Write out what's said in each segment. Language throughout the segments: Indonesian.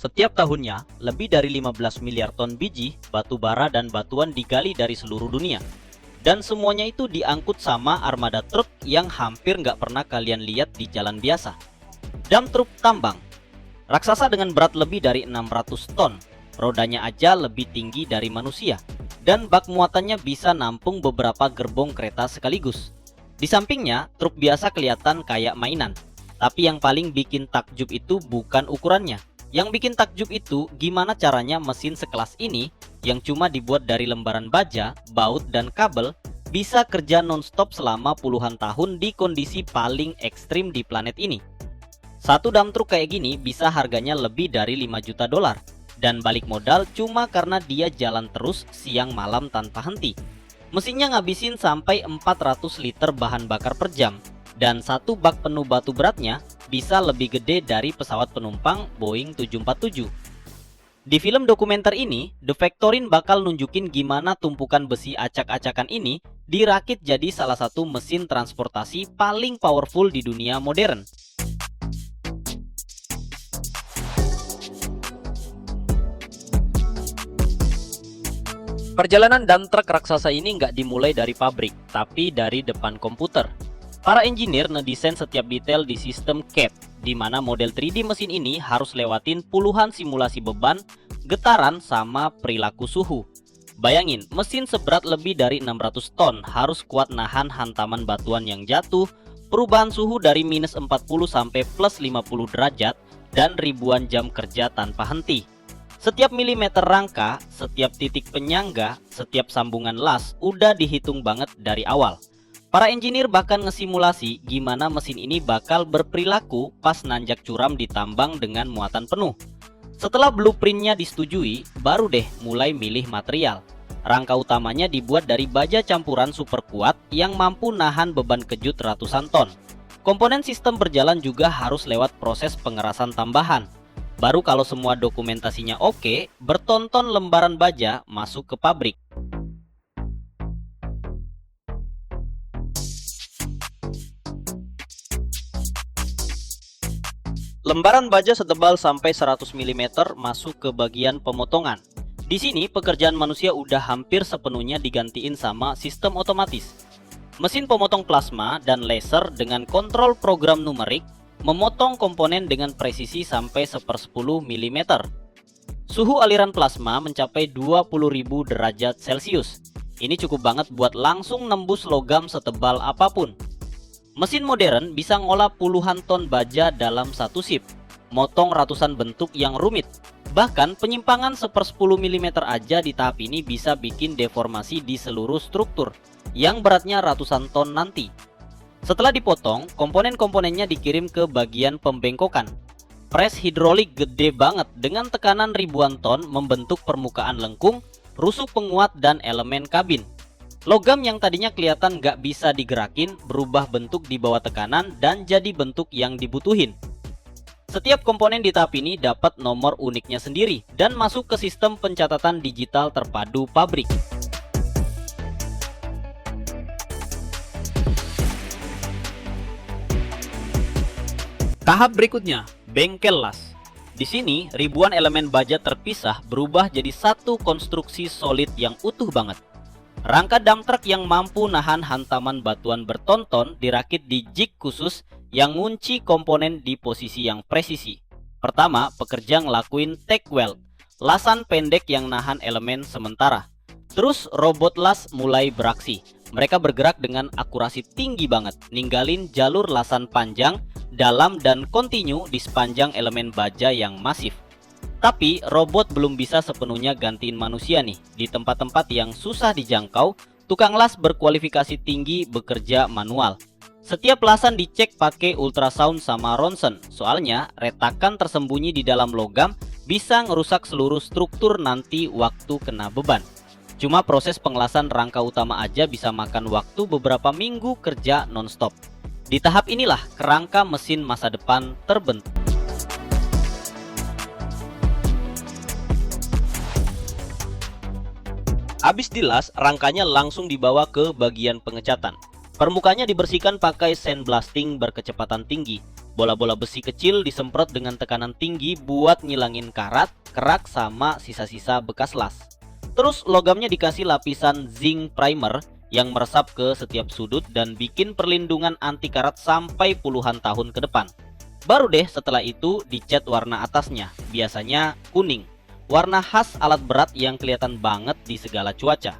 Setiap tahunnya, lebih dari 15 miliar ton biji, batu bara dan batuan digali dari seluruh dunia. Dan semuanya itu diangkut sama armada truk yang hampir nggak pernah kalian lihat di jalan biasa. Dump truk tambang. Raksasa dengan berat lebih dari 600 ton. Rodanya aja lebih tinggi dari manusia. Dan bak muatannya bisa nampung beberapa gerbong kereta sekaligus. Di sampingnya, truk biasa kelihatan kayak mainan. Tapi yang paling bikin takjub itu bukan ukurannya. Yang bikin takjub itu gimana caranya mesin sekelas ini yang cuma dibuat dari lembaran baja, baut, dan kabel bisa kerja non-stop selama puluhan tahun di kondisi paling ekstrim di planet ini. Satu dump truck kayak gini bisa harganya lebih dari 5 juta dolar dan balik modal cuma karena dia jalan terus siang malam tanpa henti. Mesinnya ngabisin sampai 400 liter bahan bakar per jam dan satu bak penuh batu beratnya bisa lebih gede dari pesawat penumpang Boeing 747. Di film dokumenter ini, The Factorin bakal nunjukin gimana tumpukan besi acak-acakan ini dirakit jadi salah satu mesin transportasi paling powerful di dunia modern. Perjalanan dump truck raksasa ini nggak dimulai dari pabrik, tapi dari depan komputer. Para engineer ngedesain setiap detail di sistem CAD, di mana model 3D mesin ini harus lewatin puluhan simulasi beban, getaran, sama perilaku suhu. Bayangin, mesin seberat lebih dari 600 ton harus kuat nahan hantaman batuan yang jatuh, perubahan suhu dari minus 40 sampai plus 50 derajat, dan ribuan jam kerja tanpa henti. Setiap milimeter rangka, setiap titik penyangga, setiap sambungan las udah dihitung banget dari awal. Para engineer bahkan ngesimulasi gimana mesin ini bakal berperilaku pas nanjak curam di tambang dengan muatan penuh. Setelah blueprintnya disetujui, baru deh mulai milih material. Rangka utamanya dibuat dari baja campuran super kuat yang mampu nahan beban kejut ratusan ton. Komponen sistem berjalan juga harus lewat proses pengerasan tambahan. Baru kalau semua dokumentasinya oke, bertonton lembaran baja masuk ke pabrik. Lembaran baja setebal sampai 100 mm masuk ke bagian pemotongan. Di sini pekerjaan manusia udah hampir sepenuhnya digantiin sama sistem otomatis. Mesin pemotong plasma dan laser dengan kontrol program numerik memotong komponen dengan presisi sampai 1/10 mm. Suhu aliran plasma mencapai 20.000 derajat Celcius. Ini cukup banget buat langsung nembus logam setebal apapun. Mesin modern bisa ngolah puluhan ton baja dalam satu shift, motong ratusan bentuk yang rumit. Bahkan penyimpangan 1/10 mm aja di tahap ini bisa bikin deformasi di seluruh struktur yang beratnya ratusan ton nanti. Setelah dipotong, komponen-komponennya dikirim ke bagian pembengkokan. Pres hidrolik gede banget dengan tekanan ribuan ton membentuk permukaan lengkung, rusuk penguat, dan elemen kabin. Logam yang tadinya kelihatan nggak bisa digerakin berubah bentuk di bawah tekanan dan jadi bentuk yang dibutuhin. Setiap komponen di tahap ini dapat nomor uniknya sendiri dan masuk ke sistem pencatatan digital terpadu pabrik. Tahap berikutnya, bengkel las. Di sini, ribuan elemen baja terpisah berubah jadi satu konstruksi solid yang utuh banget. Rangka dump truck yang mampu nahan hantaman batuan bertonton dirakit di jig khusus yang ngunci komponen di posisi yang presisi. Pertama, pekerja ngelakuin tack weld, lasan pendek yang nahan elemen sementara. Terus robot las mulai beraksi. Mereka bergerak dengan akurasi tinggi banget, ninggalin jalur lasan panjang, dalam, dan kontinu di sepanjang elemen baja yang masif. Tapi robot belum bisa sepenuhnya gantiin manusia nih. Di tempat-tempat yang susah dijangkau, tukang las berkualifikasi tinggi bekerja manual. Setiap lasan dicek pakai ultrasound sama ronsen. Soalnya retakan tersembunyi di dalam logam bisa ngerusak seluruh struktur nanti waktu kena beban. Cuma proses pengelasan rangka utama aja bisa makan waktu beberapa minggu kerja nonstop. Di tahap inilah kerangka mesin masa depan terbentuk. Habis dilas, rangkanya langsung dibawa ke bagian pengecatan. Permukaannya dibersihkan pakai sandblasting berkecepatan tinggi. Bola-bola besi kecil disemprot dengan tekanan tinggi buat ngilangin karat, kerak, sama sisa-sisa bekas las. Terus logamnya dikasih lapisan zinc primer yang meresap ke setiap sudut dan bikin perlindungan anti karat sampai puluhan tahun ke depan. Baru deh setelah itu dicat warna atasnya, biasanya kuning. Warna khas alat berat yang kelihatan banget di segala cuaca.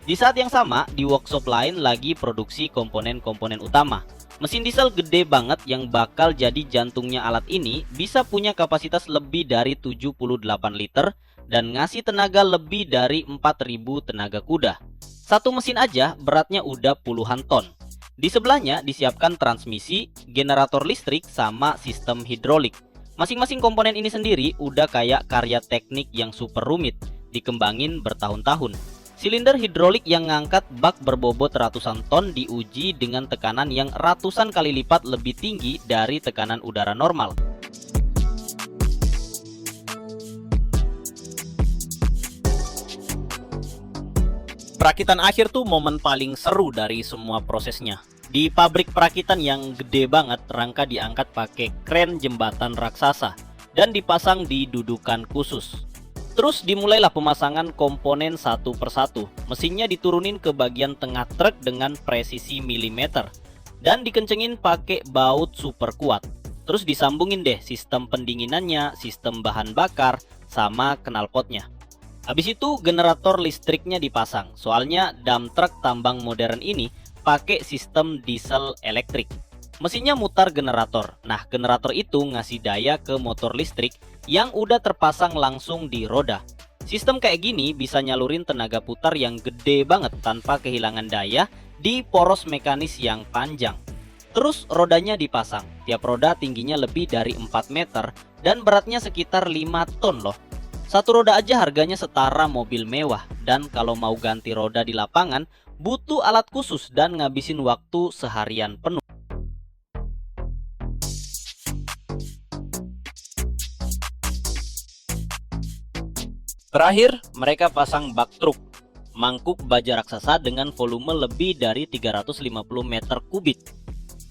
Di saat yang sama, di workshop lain lagi produksi komponen-komponen utama. Mesin diesel gede banget yang bakal jadi jantungnya alat ini bisa punya kapasitas lebih dari 78 liter dan ngasih tenaga lebih dari 4.000 tenaga kuda. Satu mesin aja beratnya udah puluhan ton. Di sebelahnya disiapkan transmisi, generator listrik, sama sistem hidrolik. Masing-masing komponen ini sendiri udah kayak karya teknik yang super rumit, dikembangin bertahun-tahun. Silinder hidrolik yang ngangkat bak berbobot ratusan ton diuji dengan tekanan yang ratusan kali lipat lebih tinggi dari tekanan udara normal. Perakitan akhir tuh momen paling seru dari semua prosesnya. Di pabrik perakitan yang gede banget, rangka diangkat pakai kren jembatan raksasa dan dipasang di dudukan khusus. Terus dimulailah pemasangan komponen satu persatu. Mesinnya diturunin ke bagian tengah truk dengan presisi milimeter dan dikencengin pakai baut super kuat. Terus disambungin deh sistem pendinginannya, sistem bahan bakar, sama knalpotnya. Habis itu generator listriknya dipasang. Soalnya dump truck tambang modern ini pakai sistem diesel elektrik. Mesinnya mutar generator. Nah, generator itu ngasih daya ke motor listrik yang udah terpasang langsung di roda. Sistem kayak gini bisa nyalurin tenaga putar yang gede banget tanpa kehilangan daya di poros mekanis yang panjang. Terus rodanya dipasang. Tiap roda tingginya lebih dari 4 meter dan beratnya sekitar 5 ton loh. Satu roda aja harganya setara mobil mewah. Dan kalau mau ganti roda di lapangan, butuh alat khusus dan ngabisin waktu seharian penuh. Terakhir, mereka pasang bak truk, mangkuk baja raksasa dengan volume lebih dari 350 meter kubik.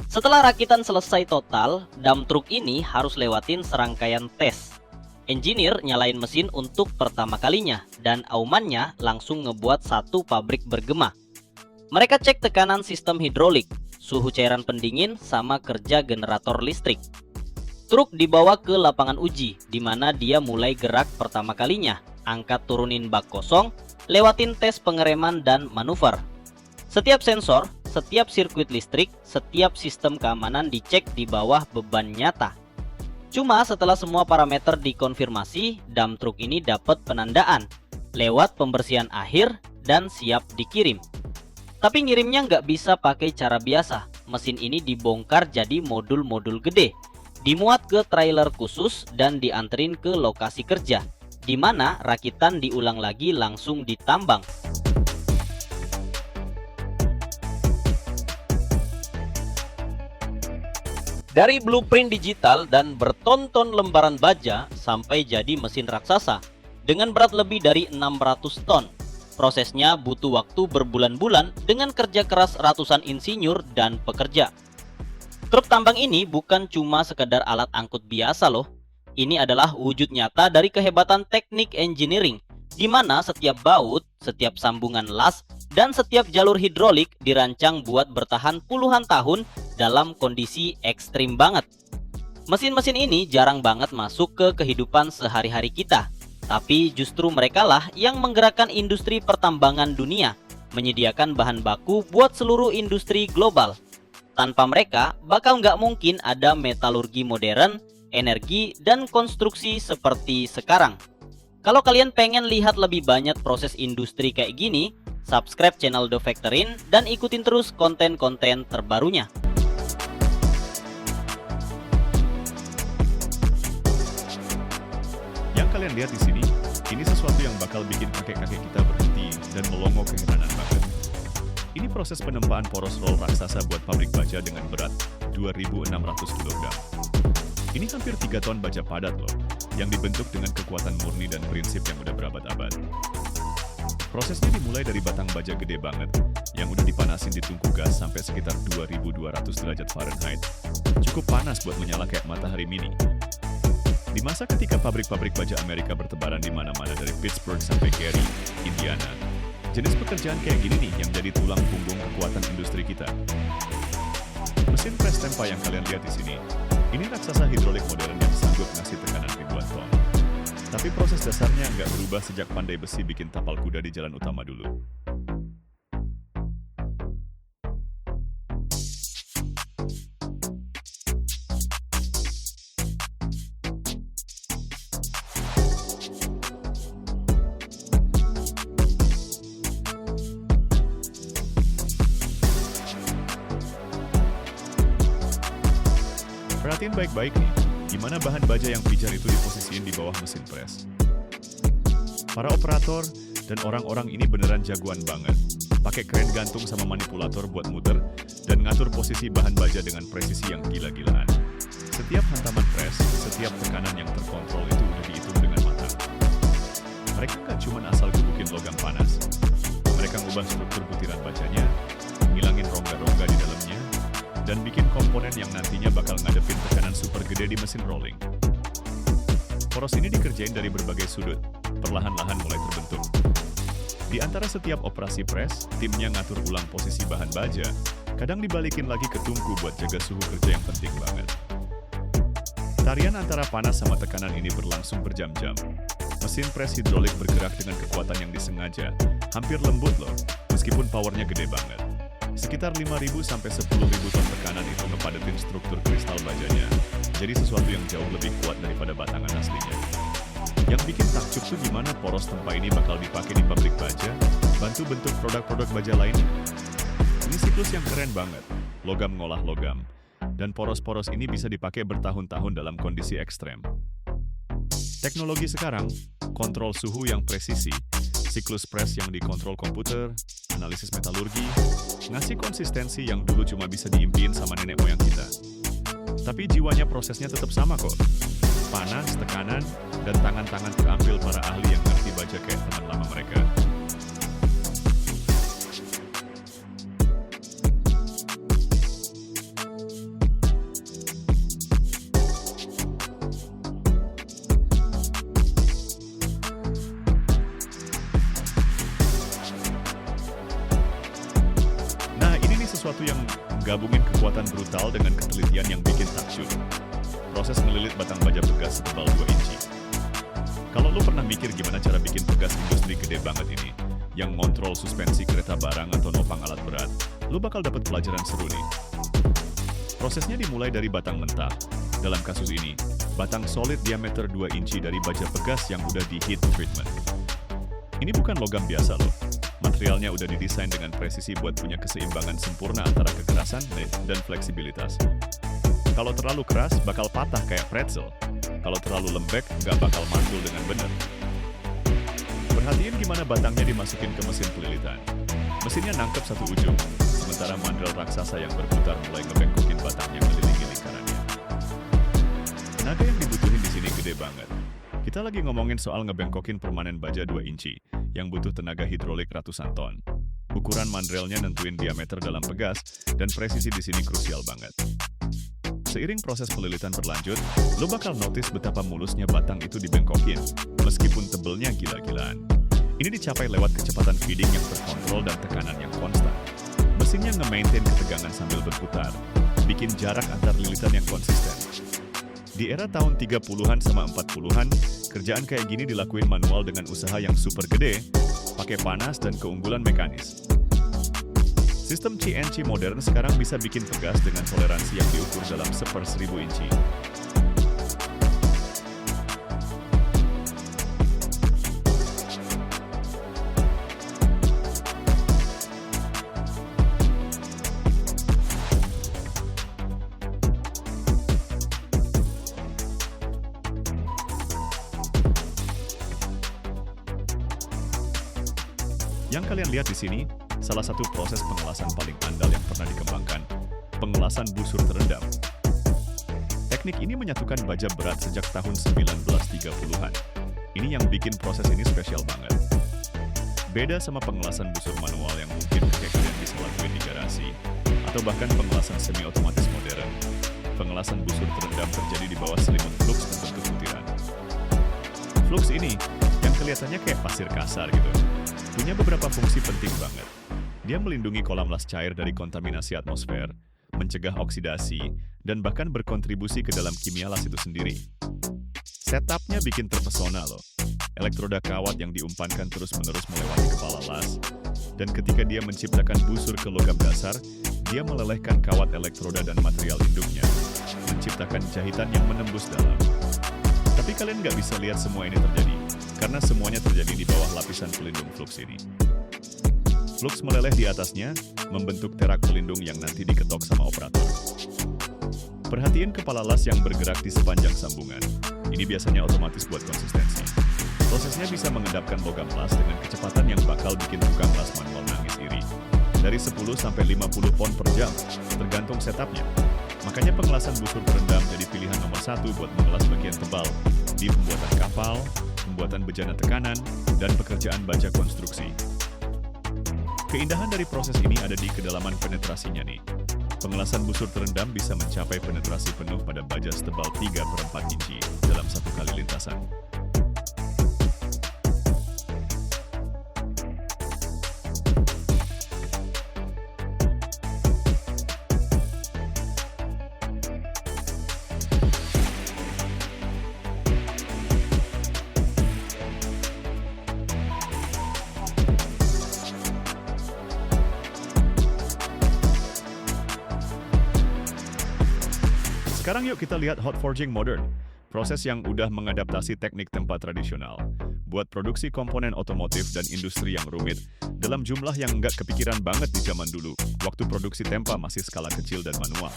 Setelah rakitan selesai total, dump truk ini harus lewatin serangkaian tes. Engineer nyalain mesin untuk pertama kalinya dan aumannya langsung ngebuat satu pabrik bergema. Mereka cek tekanan sistem hidrolik, suhu cairan pendingin, sama kerja generator listrik. Truk dibawa ke lapangan uji, di mana dia mulai gerak pertama kalinya. Angkat turunin bak kosong, lewatin tes pengereman dan manuver. Setiap sensor, setiap sirkuit listrik, setiap sistem keamanan dicek di bawah beban nyata. Cuma setelah semua parameter dikonfirmasi, dump truk ini dapat penandaan lewat pembersihan akhir dan siap dikirim. Tapi ngirimnya nggak bisa pakai cara biasa. Mesin ini dibongkar jadi modul-modul gede, dimuat ke trailer khusus dan dianterin ke lokasi kerja, di mana rakitan diulang lagi langsung ditambang. Dari blueprint digital dan bertonton lembaran baja sampai jadi mesin raksasa dengan berat lebih dari 600 ton. Prosesnya butuh waktu berbulan-bulan dengan kerja keras ratusan insinyur dan pekerja. Truk tambang ini bukan cuma sekedar alat angkut biasa loh. Ini adalah wujud nyata dari kehebatan teknik engineering, di mana setiap baut, setiap sambungan las, dan setiap jalur hidrolik dirancang buat bertahan puluhan tahun dalam kondisi ekstrim banget. Mesin-mesin ini jarang banget masuk ke kehidupan sehari-hari kita, tapi justru merekalah yang menggerakkan industri pertambangan dunia, menyediakan bahan baku buat seluruh industri global. Tanpa mereka, bakal nggak mungkin ada metalurgi modern, energi, dan konstruksi seperti sekarang. Kalau kalian pengen lihat lebih banyak proses industri kayak gini, subscribe channel The Factorin dan ikutin terus konten-konten terbarunya. Yang kalian lihat di sini, ini sesuatu yang bakal bikin kakek-kakek kita berhenti dan melongo keheranan banget. Ini proses penempaan poros roll raksasa buat pabrik baja dengan berat 2.600 kg. Ini hampir 3 ton baja padat loh, yang dibentuk dengan kekuatan murni dan prinsip yang udah berabad-abad. Prosesnya dimulai dari batang baja gede banget, yang udah dipanasin di tungku gas sampai sekitar 2200 derajat Fahrenheit. Cukup panas buat menyala kayak matahari mini. Di masa ketika pabrik-pabrik baja Amerika bertebaran di mana-mana dari Pittsburgh sampai Gary, Indiana, jenis pekerjaan kayak gini nih yang jadi tulang punggung kekuatan industri kita. Mesin pres tempa yang kalian lihat di sini, ini raksasa hidrolik modern yang sanggup ngasih tekanan ribuan ton. Tapi proses dasarnya nggak berubah sejak pandai besi bikin tapal kuda di jalan utama dulu. Perhatiin baik-baik nih, gimana bahan baja yang pijar itu diposisiin di bawah mesin pres. Para operator dan orang-orang ini beneran jagoan banget. Pakai kren gantung sama manipulator buat muter dan ngatur posisi bahan baja dengan presisi yang gila-gilaan. Setiap hantaman pres, setiap tekanan yang terkontrol itu udah dihitung dengan matang. Mereka nggak cuma asal gebukin logam panas. Mereka ngubah struktur butiran bajanya, ngilangin rongga-rongga di dalamnya, dan bikin komponen yang nantinya bakal ngadepin tekanan super gede di mesin rolling. Poros ini dikerjain dari berbagai sudut, perlahan-lahan mulai terbentuk. Di antara setiap operasi pres, timnya ngatur ulang posisi bahan baja, kadang dibalikin lagi ke tungku buat jaga suhu kerja yang penting banget. Tarian antara panas sama tekanan ini berlangsung berjam-jam. Mesin pres hidrolik bergerak dengan kekuatan yang disengaja, hampir lembut loh, meskipun powernya gede banget. Sekitar 5.000 sampai 10.000 ton tekanan itu ngepadetin struktur kristal bajanya, jadi sesuatu yang jauh lebih kuat daripada batangan aslinya. Yang bikin takjub tuh gimana poros tempa ini bakal dipakai di pabrik baja, bantu bentuk produk-produk baja lainnya. Ini siklus yang keren banget, logam ngolah logam, dan poros-poros ini bisa dipakai bertahun-tahun dalam kondisi ekstrem. Teknologi sekarang, kontrol suhu yang presisi, siklus pres yang dikontrol komputer, analisis metalurgi, ngasih konsistensi yang dulu cuma bisa diimpiin sama nenek moyang kita. Tapi jiwanya prosesnya tetap sama kok. Panas, tekanan, dan tangan-tangan terampil para ahli yang ngerti baja kayak teman lama mereka. Sesuatu yang gabungin kekuatan brutal dengan ketelitian yang bikin takjub. Proses ngelilit batang baja pegas setebal 2 inci. Kalau lu pernah mikir gimana cara bikin pegas industri gede banget ini, yang ngontrol suspensi kereta barang atau nopang alat berat, lu bakal dapat pelajaran seru nih. Prosesnya dimulai dari batang mentah. Dalam kasus ini, batang solid diameter 2 inci dari baja pegas yang udah di heat treatment. Ini bukan logam biasa loh. Materialnya udah didesain dengan presisi buat punya keseimbangan sempurna antara kekerasan dan fleksibilitas. Kalau terlalu keras, bakal patah kayak pretzel. Kalau terlalu lembek, nggak bakal mantul dengan benar. Perhatiin gimana batangnya dimasukin ke mesin pelilitan. Mesinnya nangkep satu ujung, sementara mandrel raksasa yang berputar mulai ngebengkokin batangnya ngelilingi lingkarannya. Tenaga yang dibutuhin di sini gede banget. Kita lagi ngomongin soal ngebengkokin permanen baja 2 inci, yang butuh tenaga hidrolik ratusan ton. Ukuran mandrelnya nentuin diameter dalam pegas, dan presisi di sini krusial banget. Seiring proses pelilitan berlanjut, lo bakal notice betapa mulusnya batang itu dibengkokin, meskipun tebelnya gila-gilaan. Ini dicapai lewat kecepatan feeding yang terkontrol dan tekanan yang konstan. Mesinnya nge-maintain ketegangan sambil berputar, bikin jarak antar lilitan yang konsisten. Di era tahun 30-an sama 40-an, kerjaan kayak gini dilakuin manual dengan usaha yang super gede, pakai panas dan keunggulan mekanis. Sistem CNC modern sekarang bisa bikin pegas dengan toleransi yang diukur dalam 1/1000 inci. Yang kalian lihat di sini, salah satu proses pengelasan paling andal yang pernah dikembangkan, pengelasan busur terendam. Teknik ini menyatukan baja berat sejak tahun 1930-an. Ini yang bikin proses ini spesial banget. Beda sama pengelasan busur manual yang mungkin kayak kalian bisa sirkuit di garasi, atau bahkan pengelasan semi-otomatis modern. Pengelasan busur terendam terjadi di bawah selimut flux berbentuk butiran. Flux ini, yang kelihatannya kayak pasir kasar gitu, punya beberapa fungsi penting banget. Dia melindungi kolam las cair dari kontaminasi atmosfer, mencegah oksidasi, dan bahkan berkontribusi ke dalam kimia las itu sendiri. Setupnya bikin terpesona loh. Elektroda kawat yang diumpankan terus-menerus melewati kepala las, dan ketika dia menciptakan busur ke logam dasar, dia melelehkan kawat elektroda dan material induknya, menciptakan jahitan yang menembus dalam. Tapi kalian nggak bisa lihat semua ini terjadi, karena semuanya terjadi di bawah lapisan pelindung flux ini. Flux meleleh di atasnya, membentuk terak pelindung yang nanti diketok sama operator. Perhatiin kepala las yang bergerak di sepanjang sambungan. Ini biasanya otomatis buat konsistensi. Prosesnya bisa mengendapkan logam las dengan kecepatan yang bakal bikin tukang las manual nangis iri. Dari 10 sampai 50 pon per jam, tergantung setupnya. Makanya pengelasan busur terendam jadi pilihan nomor 1 buat mengelas bagian tebal di pembuatan kapal, pembuatan bejana tekanan, dan pekerjaan baja konstruksi. Keindahan dari proses ini ada di kedalaman penetrasinya nih. Pengelasan busur terendam bisa mencapai penetrasi penuh pada baja setebal 3/4 inci dalam satu kali lintasan. Sekarang yuk kita lihat hot forging modern, proses yang udah mengadaptasi teknik tempa tradisional, buat produksi komponen otomotif dan industri yang rumit, dalam jumlah yang nggak kepikiran banget di zaman dulu, waktu produksi tempa masih skala kecil dan manual.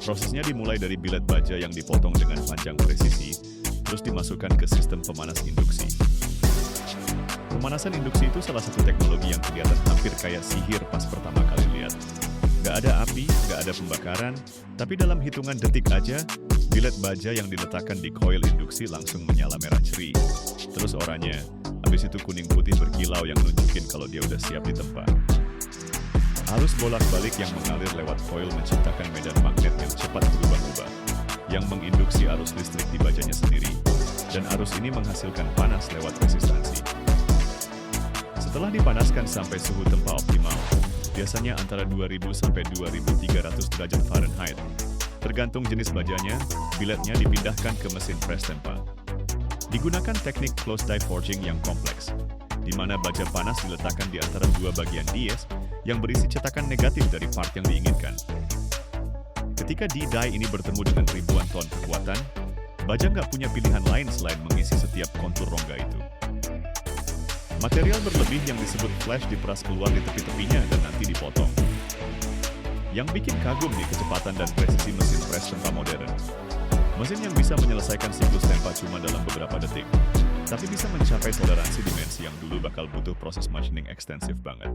Prosesnya dimulai dari bilet baja yang dipotong dengan panjang presisi, terus dimasukkan ke sistem pemanas induksi. Pemanasan induksi itu salah satu teknologi yang kelihatan hampir kayak sihir pas pertama kali lihat. Gak ada api, gak ada pembakaran, tapi dalam hitungan detik aja, bilet baja yang diletakkan di koil induksi langsung menyala merah ceri. Terus oranye, habis itu kuning putih berkilau yang nunjukin kalau dia udah siap ditempa. Arus bolak-balik yang mengalir lewat koil menciptakan medan magnet yang cepat berubah-ubah, yang menginduksi arus listrik di bajanya sendiri, dan arus ini menghasilkan panas lewat resistansi. Setelah dipanaskan sampai suhu tempa optimal, biasanya antara 2000 sampai 2300 derajat Fahrenheit. Tergantung jenis bajanya, biletnya dipindahkan ke mesin press tempa. Digunakan teknik closed die forging yang kompleks, di mana baja panas diletakkan di antara dua bagian dies yang berisi cetakan negatif dari part yang diinginkan. Ketika die ini bertemu dengan ribuan ton kekuatan, baja nggak punya pilihan lain selain mengisi setiap kontur rongga itu. Material berlebih yang disebut flash diperas keluar di tepi-tepinya dan nanti dipotong. Yang bikin kagum nih kecepatan dan presisi mesin press tempa modern. Mesin yang bisa menyelesaikan siklus tempa cuma dalam beberapa detik, tapi bisa mencapai toleransi dimensi yang dulu bakal butuh proses machining ekstensif banget.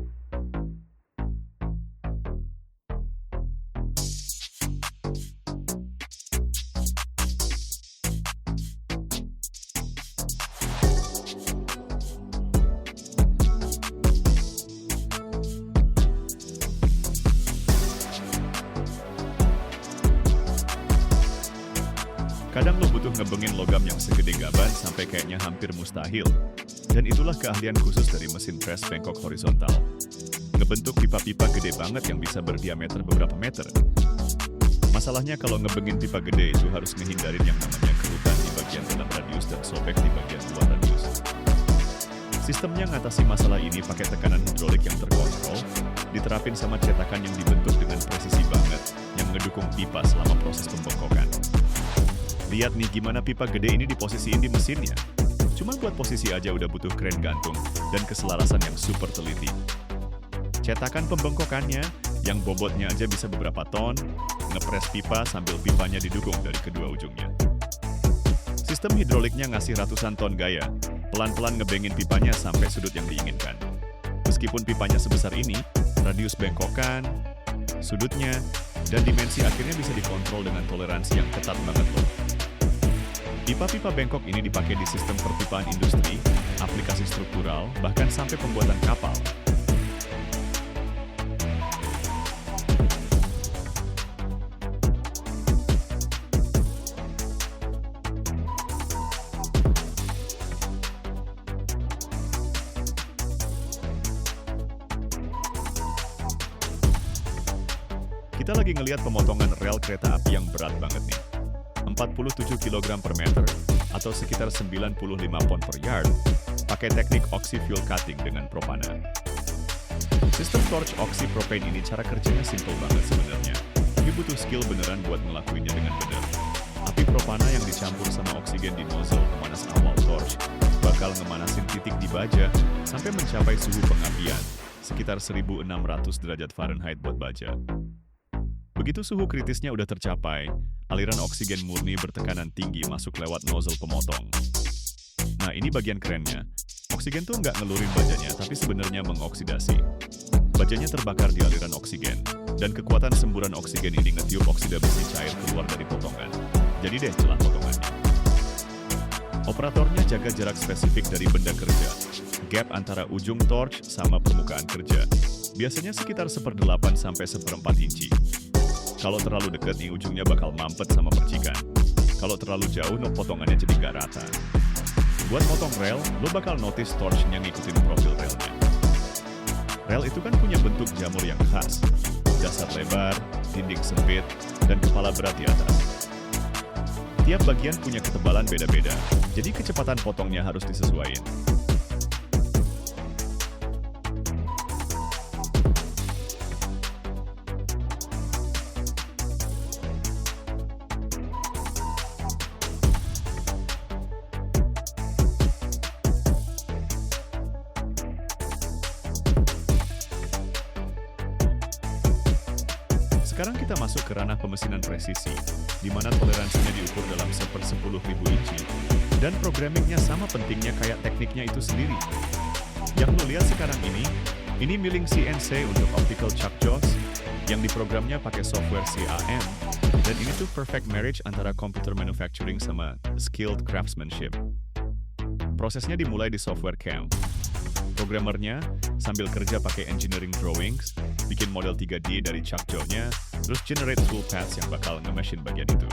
Kadang lo butuh ngebengin logam yang segede gaban sampai kayaknya hampir mustahil. Dan itulah keahlian khusus dari mesin press bengkok horizontal. Ngebentuk pipa-pipa gede banget yang bisa berdiameter beberapa meter. Masalahnya kalau ngebengin pipa gede itu harus ngehindarin yang namanya kerutan di bagian dalam radius dan sobek di bagian luar radius. Sistemnya ngatasi masalah ini pakai tekanan hidrolik yang terkontrol, diterapin sama cetakan yang dibentuk dengan presisi banget, yang ngedukung pipa selama proses pembengkokan. Lihat nih gimana pipa gede ini diposisiin di mesinnya. Cuma buat posisi aja udah butuh kren gantung dan keselarasan yang super teliti. Cetakan pembengkokannya, yang bobotnya aja bisa beberapa ton, ngepres pipa sambil pipanya didukung dari kedua ujungnya. Sistem hidroliknya ngasih ratusan ton gaya, pelan-pelan ngebengin pipanya sampai sudut yang diinginkan. Meskipun pipanya sebesar ini, radius bengkokan, sudutnya, dan dimensi akhirnya bisa dikontrol dengan toleransi yang ketat banget loh. Pipa-pipa bengkok ini dipakai di sistem perpipaan industri, aplikasi struktural, bahkan sampai pembuatan kapal. Kita lagi ngelihat pemotongan rel kereta api yang berat banget nih. 47 kg per meter atau sekitar 95 pon per yard pakai teknik oxy fuel cutting dengan propana. Sistem torch oxy propane ini cara kerjanya simple banget sebenarnya. Tapi butuh skill beneran buat ngelakuinnya dengan benar. Api propana yang dicampur sama oksigen di nozzle pemanas awal torch bakal ngemanasin titik di baja sampai mencapai suhu pengapian sekitar 1600 derajat Fahrenheit buat baja. Begitu suhu kritisnya udah tercapai, aliran oksigen murni bertekanan tinggi masuk lewat nozzle pemotong. Nah, ini bagian kerennya. Oksigen tuh nggak ngelurin bajanya, tapi sebenarnya mengoksidasi. Bajanya terbakar di aliran oksigen, dan kekuatan semburan oksigen ini ngetiup oksida besi cair keluar dari potongan. Jadi deh celah potongannya. Operatornya jaga jarak spesifik dari benda kerja. Gap antara ujung torch sama permukaan kerja. Biasanya sekitar 1/8 sampai 1/4 inci. Kalau terlalu dekat nih ujungnya bakal mampet sama percikan. Kalau terlalu jauh, potongannya jadi nggak rata. Buat motong rel, lo bakal notice torch-nya ngikutin profil relnya. Rel itu kan punya bentuk jamur yang khas. Dasar lebar, dinding sempit, dan kepala berat di atas. Tiap bagian punya ketebalan beda-beda, jadi kecepatan potongnya harus disesuaikan. Sekarang kita masuk ke ranah pemesinan presisi, di mana toleransinya diukur dalam 1/10.000 inci, dan programmingnya sama pentingnya kayak tekniknya itu sendiri. Yang lo lihat sekarang ini milling CNC untuk optical chuck jaws, yang diprogramnya pakai software CAM, dan ini tuh perfect marriage antara computer manufacturing sama skilled craftsmanship. Prosesnya dimulai di software CAM. Programmernya sambil kerja pakai engineering drawings, bikin model 3D dari chuck jaw-nya, terus generate tool paths yang bakal nge-machine bagian itu.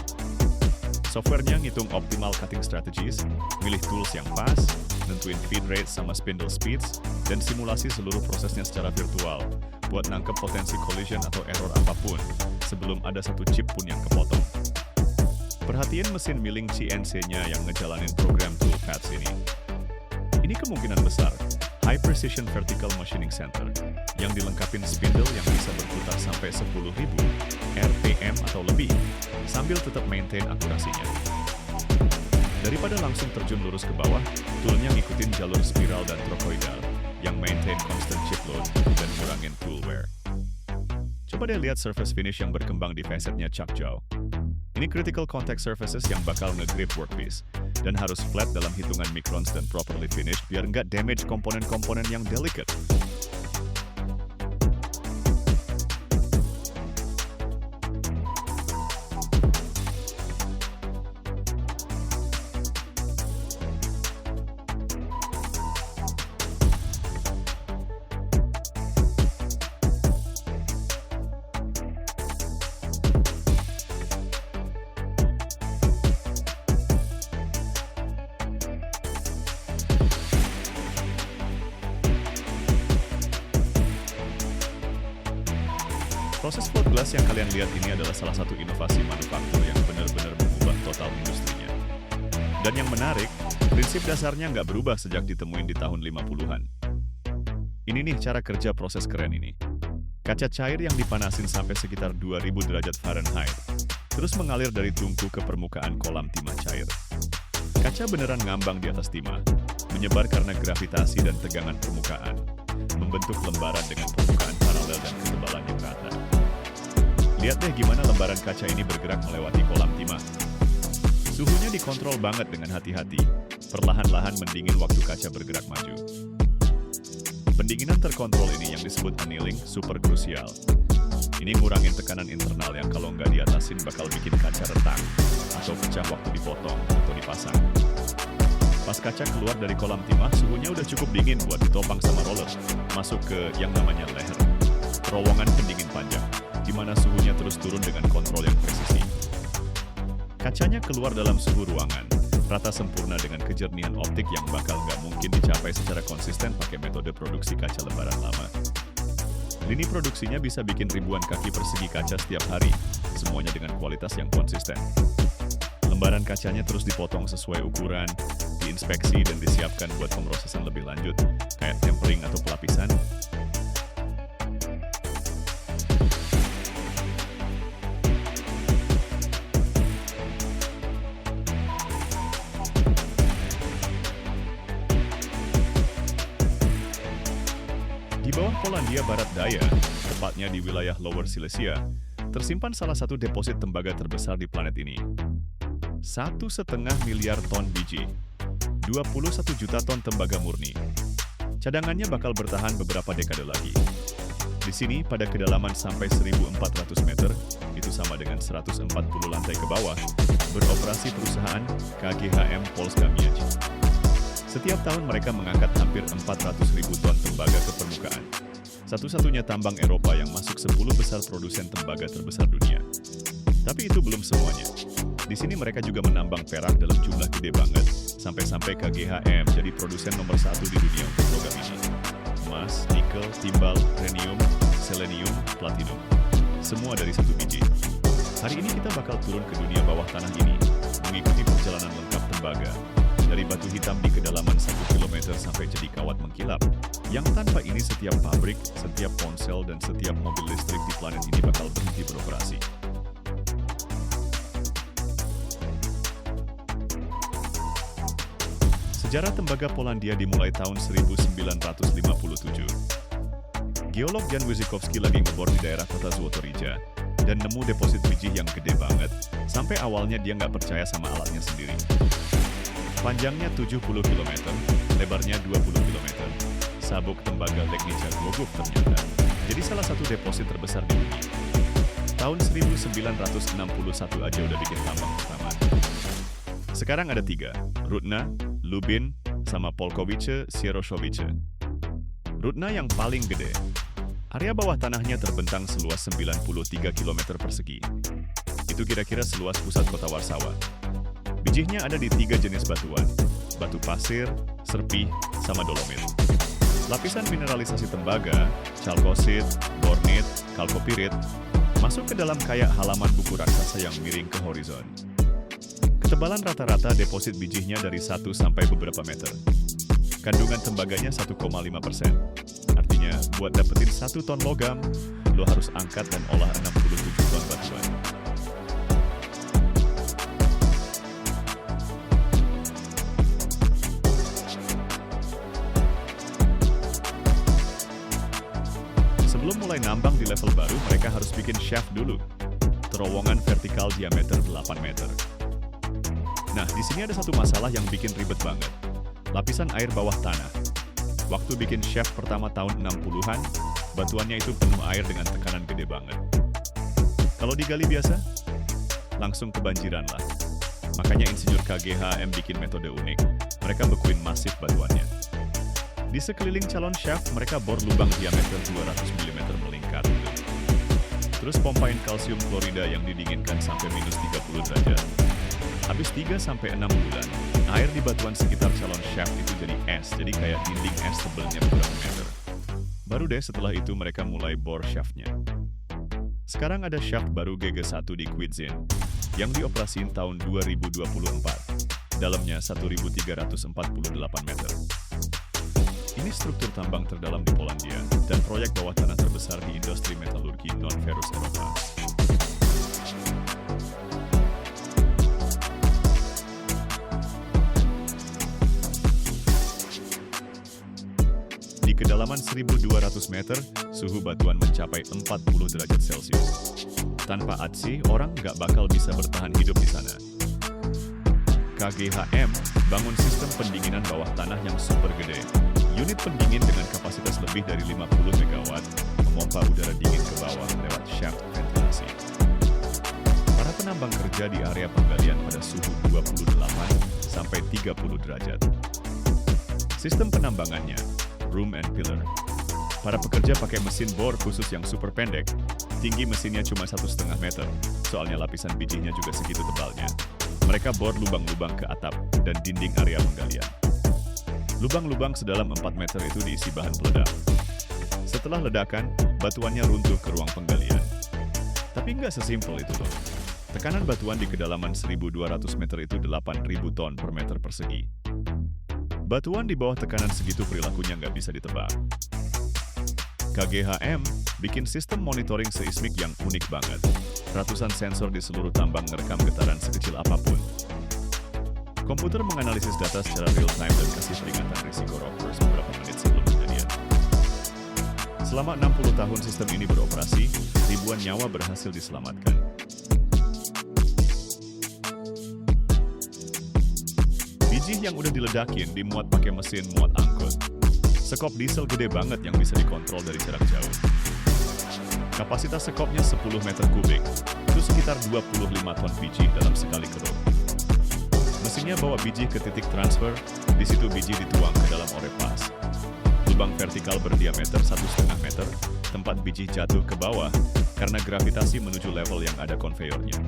Softwarenya ngitung optimal cutting strategies, milih tools yang pas, nentuin feed rate sama spindle speeds, dan simulasi seluruh prosesnya secara virtual buat nangkep potensi collision atau error apapun sebelum ada satu chip pun yang kepotong. Perhatiin mesin milling CNC-nya yang ngejalanin program tool paths ini. Ini kemungkinan besar High Precision Vertical Machining Center yang dilengkapin spindle yang bisa berputar sampai 10.000 RPM atau lebih sambil tetap maintain akurasinya. Daripada langsung terjun lurus ke bawah, toolnya ngikutin jalur spiral dan trochoidal yang maintain constant chip load dan ngurangin tool wear. Coba deh lihat surface finish yang berkembang di facetnya chuck jaw. Ini critical contact surfaces yang bakal nge-grip workpiece dan harus flat dalam hitungan microns dan properly finished biar nggak damage komponen-komponen yang delicate. Proses float glass yang kalian lihat ini adalah salah satu inovasi manufaktur yang benar-benar mengubah total industrinya. Dan yang menarik, prinsip dasarnya nggak berubah sejak ditemuin di tahun 50-an. Ini nih cara kerja proses keren ini. Kaca cair yang dipanasin sampai sekitar 2000 derajat Fahrenheit, terus mengalir dari tungku ke permukaan kolam timah cair. Kaca beneran ngambang di atas timah, menyebar karena gravitasi dan tegangan permukaan, membentuk lembaran dengan permukaan paralel dan ketebalannya rata. Lihat deh gimana lembaran kaca ini bergerak melewati kolam timah. Suhunya dikontrol banget dengan hati-hati, perlahan-lahan mendingin waktu kaca bergerak maju. Pendinginan terkontrol ini yang disebut annealing super krusial. Ini ngurangin tekanan internal yang kalau nggak diatasin bakal bikin kaca retak atau pecah waktu dipotong atau dipasang. Pas kaca keluar dari kolam timah, suhunya udah cukup dingin buat ditopang sama roller, masuk ke yang namanya leher, terowongan pendingin panjang, di mana suhunya terus turun dengan kontrol yang presisi. Kacanya keluar dalam suhu ruangan, rata sempurna dengan kejernihan optik yang bakal nggak mungkin dicapai secara konsisten pakai metode produksi kaca lembaran lama. Lini produksinya bisa bikin ribuan kaki persegi kaca setiap hari, semuanya dengan kualitas yang konsisten. Lembaran kacanya terus dipotong sesuai ukuran, diinspeksi dan disiapkan buat pemrosesan lebih lanjut, kayak tempering atau pelapisan. Di bawah Polandia Barat Daya, tepatnya di wilayah Lower Silesia, tersimpan salah satu deposit tembaga terbesar di planet ini. 1,5 miliar ton biji, 21 juta ton tembaga murni. Cadangannya bakal bertahan beberapa dekade lagi. Di sini, pada kedalaman sampai 1.400 meter, itu sama dengan 140 lantai ke bawah, beroperasi perusahaan KGHM Polska Miedź. Setiap tahun mereka mengangkat hampir 400.000 ton tembaga ke permukaan. Satu-satunya tambang Eropa yang masuk 10 besar produsen tembaga terbesar dunia. Tapi itu belum semuanya. Di sini mereka juga menambang perak dalam jumlah gede banget, sampai-sampai KGHM jadi produsen nomor 1 di dunia untuk logam ini. Emas, nikel, timbal, rhenium, selenium, platinum. Semua dari satu biji. Hari ini kita bakal turun ke dunia bawah tanah ini, mengikuti perjalanan lengkap tembaga. Dari batu hitam di kedalaman 1 km sampai jadi kawat mengkilap, yang tanpa ini setiap pabrik, setiap ponsel, dan setiap mobil listrik di planet ini bakal berhenti beroperasi. Sejarah tembaga Polandia dimulai tahun 1957. Geolog Jan Wyszykowski lagi ngebor di daerah kota Złotorija dan nemu deposit biji yang gede banget, sampai awalnya dia nggak percaya sama alatnya sendiri. Panjangnya 70 km, lebarnya 20 km. Sabuk tembaga Legnica Głogów ternyata jadi salah satu deposit terbesar di dunia. Tahun 1961 aja udah bikin tambang pertama. Sekarang ada 3, Rudna, Lubin, sama Polkowice Sieroszowice. Rudna yang paling gede. Area bawah tanahnya terbentang seluas 93 km persegi. Itu kira-kira seluas pusat kota Warsawa. Bijihnya ada di 3 jenis batuan, batu pasir, serpih, sama dolomit. Lapisan mineralisasi tembaga, chalkosit, bornit, kalkopirit, masuk ke dalam kayak halaman buku raksasa yang miring ke horizon. Ketebalan rata-rata deposit bijihnya dari 1 sampai beberapa meter. Kandungan tembaganya 1,5%. Artinya, buat dapetin 1 ton logam, lo harus angkat dan olah 67 ton batuan. Sebelum mulai nambang di level baru, mereka harus bikin shaft dulu. Terowongan vertikal diameter 8 meter. Nah, di sini ada satu masalah yang bikin ribet banget. Lapisan air bawah tanah. Waktu bikin shaft pertama tahun 60-an, batuannya itu penuh air dengan tekanan gede banget. Kalau digali biasa, langsung kebanjiran lah. Makanya insinyur KGHM bikin metode unik. Mereka bekuin masif batuannya. Di sekeliling calon shaft, mereka bor lubang diameter 200 mm melingkar. Terus pompain kalsium klorida yang didinginkan sampai minus 30 derajat. Habis 3-6 bulan, air di batuan sekitar calon shaft itu jadi es, jadi kayak dinding es tebelnya beberapa meter. Baru deh setelah itu mereka mulai bor shaftnya. Sekarang ada shaft baru GG1 di Kwidzyn, yang dioperasiin tahun 2024. Dalamnya 1.348 meter. Ini struktur tambang terdalam di Polandia dan proyek bawah tanah terbesar di industri metalurgi non-ferrous Eropa. Di kedalaman 1.200 meter, suhu batuan mencapai 40 derajat Celcius. Tanpa ATSI, orang nggak bakal bisa bertahan hidup di sana. KGHM bangun sistem pendinginan bawah tanah yang super gede. Unit pendingin dengan kapasitas lebih dari 50 MW memompa udara dingin ke bawah lewat shaft ventilasi. Para penambang kerja di area penggalian pada suhu 28 sampai 30 derajat. Sistem penambangannya, room and pillar. Para pekerja pakai mesin bor khusus yang super pendek. Tinggi mesinnya cuma 1,5 meter, soalnya lapisan bijihnya juga segitu tebalnya. Mereka bor lubang-lubang ke atap dan dinding area penggalian. Lubang-lubang sedalam 4 meter itu diisi bahan peledak. Setelah ledakan, batuannya runtuh ke ruang penggalian. Tapi nggak sesimpel itu loh. Tekanan batuan di kedalaman 1.200 meter itu 8.000 ton per meter persegi. Batuan di bawah tekanan segitu perilakunya nggak bisa ditebak. KGHM bikin sistem monitoring seismik yang unik banget. Ratusan sensor di seluruh tambang ngerekam getaran sekecil apapun. Komputer menganalisis data secara real-time dan kasih peringatan risiko rockers beberapa menit sebelum kejadian. Selama 60 tahun sistem ini beroperasi, ribuan nyawa berhasil diselamatkan. Biji yang udah diledakin dimuat pakai mesin muat angkut. Sekop diesel gede banget yang bisa dikontrol dari jarak jauh. Kapasitas sekopnya 10 meter kubik, itu sekitar 25 ton biji dalam sekali keruk. Mesinnya bawa biji ke titik transfer, di situ biji dituang ke dalam orepas. Lubang vertikal berdiameter 1,5 meter, tempat biji jatuh ke bawah karena gravitasi menuju level yang ada konveyornya.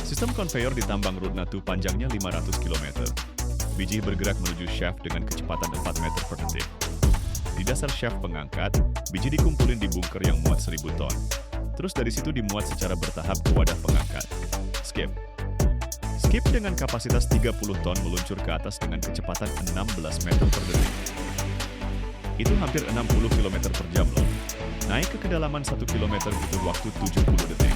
Sistem konveyor di tambang Rudnatu panjangnya 500 km. Biji bergerak menuju shaft dengan kecepatan 4 meter per detik. Di dasar shaft pengangkat, biji dikumpulin di bunker yang muat 1.000 ton. Terus dari situ dimuat secara bertahap ke wadah pengangkat. Skip dengan kapasitas 30 ton meluncur ke atas dengan kecepatan 16 meter per detik. Itu hampir 60 km per jam loh. Naik ke kedalaman 1 km butuh waktu 70 detik.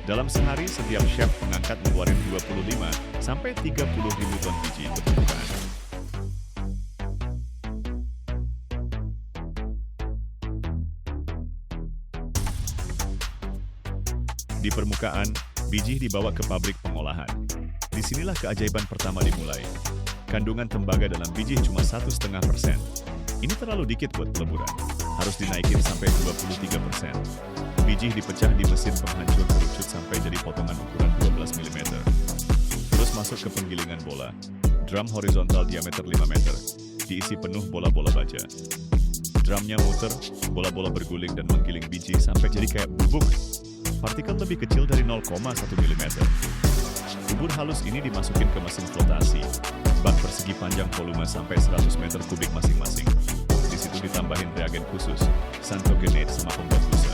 Dalam sehari, setiap shaft pengangkat mengeluarkan 25 sampai 30 ribu ton biji ke permukaan. Di permukaan, biji dibawa ke pabrik pengolahan. Disinilah keajaiban pertama dimulai. Kandungan tembaga dalam biji cuma 1,5%. Ini terlalu dikit buat peleburan. Harus dinaikin sampai 23%. Biji dipecah di mesin penghancur kerucut sampai jadi potongan ukuran 12 mm. Terus masuk ke penggilingan bola. Drum horizontal diameter 5 meter, diisi penuh bola-bola baja. Drumnya muter, bola-bola berguling dan menggiling biji sampai jadi kayak bubuk. Partikel lebih kecil dari 0,1 mm. Bubur halus ini dimasukin ke mesin flotasi. Bak persegi panjang volume sampai 100 meter kubik masing-masing. Di situ ditambahin reagen khusus, santogenate sama pembuat busa.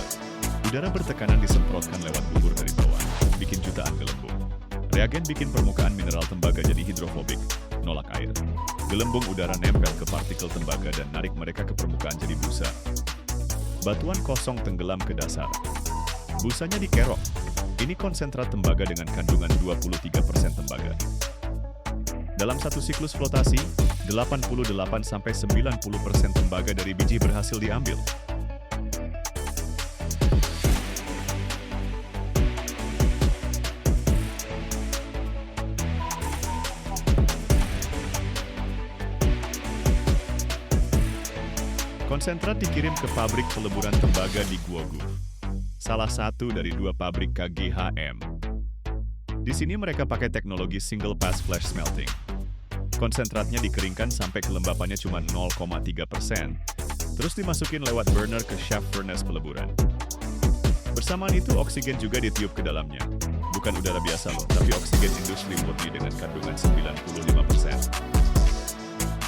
Udara bertekanan disemprotkan lewat bubur dari bawah, bikin jutaan gelembung. Reagen bikin permukaan mineral tembaga jadi hidrofobik, nolak air. Gelembung udara nempel ke partikel tembaga dan narik mereka ke permukaan jadi busa. Batuan kosong tenggelam ke dasar. Busanya dikerok. Ini konsentrat tembaga dengan kandungan 23% tembaga. Dalam satu siklus flotasi, 88-90% tembaga dari biji berhasil diambil. Konsentrat dikirim ke pabrik peleburan tembaga di Guogu, salah satu dari 2 pabrik KGHM. Di sini mereka pakai teknologi single pass flash smelting. Konsentratnya dikeringkan sampai kelembapannya cuma 0,3%, terus dimasukin lewat burner ke shaft furnace peleburan. Bersamaan itu oksigen juga ditiup ke dalamnya. Bukan udara biasa loh, tapi oksigen industri murni dengan kandungan 95%.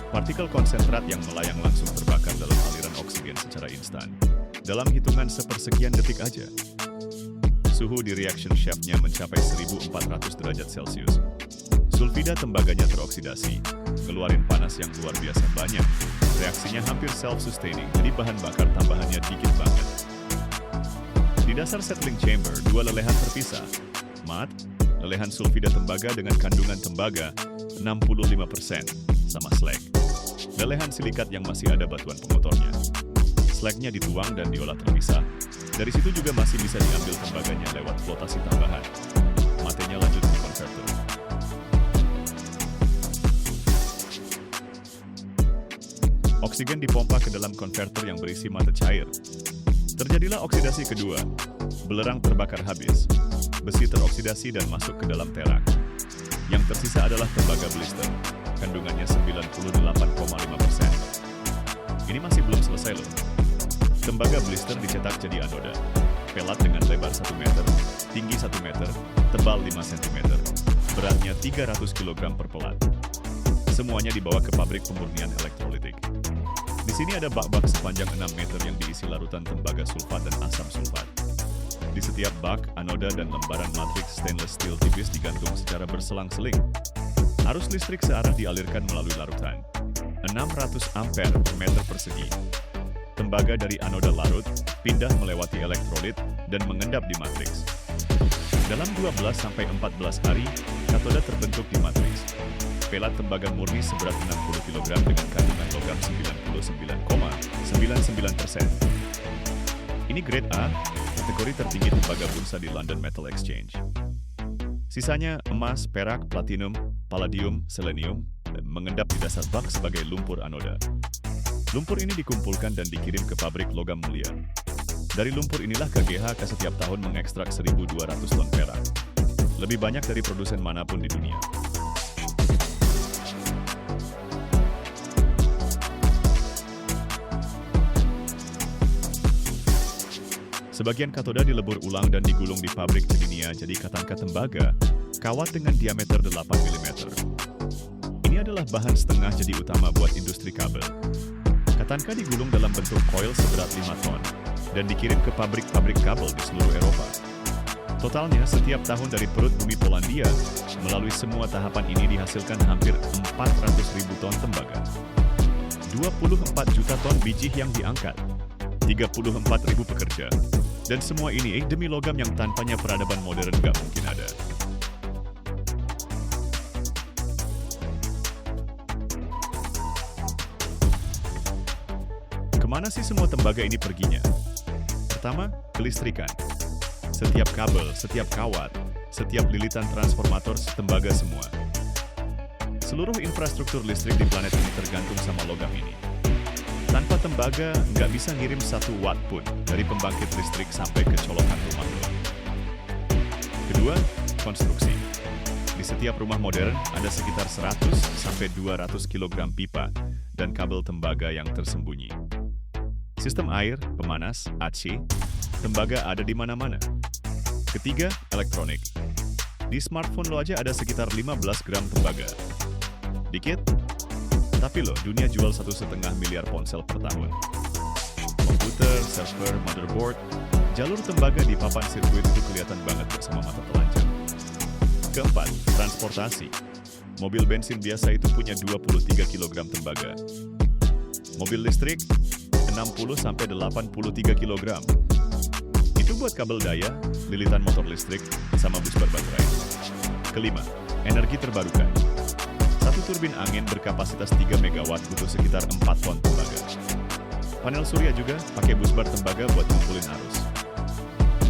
Partikel konsentrat yang melayang langsung terbakar dalam aliran oksigen secara instan. Dalam hitungan sepersekian detik aja. Suhu di reaction shaft-nya mencapai 1400 derajat Celcius. Sulfida tembaganya teroksidasi, keluarin panas yang luar biasa banyak. Reaksinya hampir self-sustaining, jadi bahan bakar tambahannya dikit banget. Di dasar settling chamber, 2 lelehan terpisah. Mat, lelehan sulfida tembaga dengan kandungan tembaga 65%, sama slag. Lelehan silikat yang masih ada batuan pengotornya. Slagnya dituang dan diolah terpisah. Dari situ juga masih bisa diambil tembaganya lewat flotasi tambahan. Matenya lanjut ke konverter. Oksigen dipompa ke dalam konverter yang berisi mata cair. Terjadilah oksidasi kedua. Belerang terbakar habis. Besi teroksidasi dan masuk ke dalam terak. Yang tersisa adalah tembaga blister. Kandungannya 98,5%. Ini masih belum selesai loh. Tembaga blister dicetak jadi anoda. Pelat dengan lebar 1 meter, tinggi 1 meter, tebal 5 cm. Beratnya 300 kg per pelat. Semuanya dibawa ke pabrik pemurnian elektrolitik. Di sini ada bak-bak sepanjang 6 meter yang diisi larutan tembaga sulfat dan asam sulfat. Di setiap bak, anoda dan lembaran matriks stainless steel tipis digantung secara berselang-seling. Arus listrik searah dialirkan melalui larutan. 600 ampere per meter persegi. Tembaga dari anoda larut pindah melewati elektrolit dan mengendap di matriks. Dalam 12-14 hari, katoda terbentuk di matriks. Pelat tembaga murni seberat 60 kg dengan kandungan logam 99,99%. Ini grade A, kategori tertinggi tembaga bursa di London Metal Exchange. Sisanya emas, perak, platinum, palladium, selenium mengendap di dasar bak sebagai lumpur anoda. Lumpur ini dikumpulkan dan dikirim ke pabrik logam mulia. Dari lumpur inilah KGHK setiap tahun mengekstrak 1.200 ton perak. Lebih banyak dari produsen manapun di dunia. Sebagian katoda dilebur ulang dan digulung di pabrik Cedinia jadi katanka tembaga, kawat dengan diameter 8 mm. Ini adalah bahan setengah jadi utama buat industri kabel. Katanka digulung dalam bentuk coil seberat 5 ton dan dikirim ke pabrik-pabrik kabel di seluruh Eropa. Totalnya, setiap tahun dari perut bumi Polandia, melalui semua tahapan ini dihasilkan hampir 400.000 ton tembaga. 24 juta ton biji yang diangkat, 34.000 pekerja, dan semua ini demi logam yang tanpanya peradaban modern gak mungkin ada. Kemana sih semua tembaga ini perginya? Pertama, kelistrikan. Setiap kabel, setiap kawat, setiap lilitan transformator, tembaga semua. Seluruh infrastruktur listrik di planet ini tergantung sama logam ini. Tanpa tembaga, nggak bisa ngirim 1 watt pun dari pembangkit listrik sampai ke colokan rumah lo. Kedua, konstruksi. Di setiap rumah modern ada sekitar 100-200 kg pipa dan kabel tembaga yang tersembunyi. Sistem air, pemanas, AC, tembaga ada di mana-mana. Ketiga, elektronik. Di smartphone lo aja ada sekitar 15 gram tembaga. Dikit? Tapi loh, dunia jual 1,5 miliar ponsel per tahun. Komputer, server, motherboard, jalur tembaga di papan sirkuit itu kelihatan banget sama mata telanjang. Keempat, transportasi. Mobil bensin biasa itu punya 23 kg tembaga. Mobil listrik, 60-83 kg. Itu buat kabel daya, lilitan motor listrik, sama bus berbaterai. Kelima, energi terbarukan. Satu turbin angin berkapasitas 3 MW butuh sekitar 4 ton tembaga. Panel surya juga pakai busbar tembaga buat ngumpulin arus.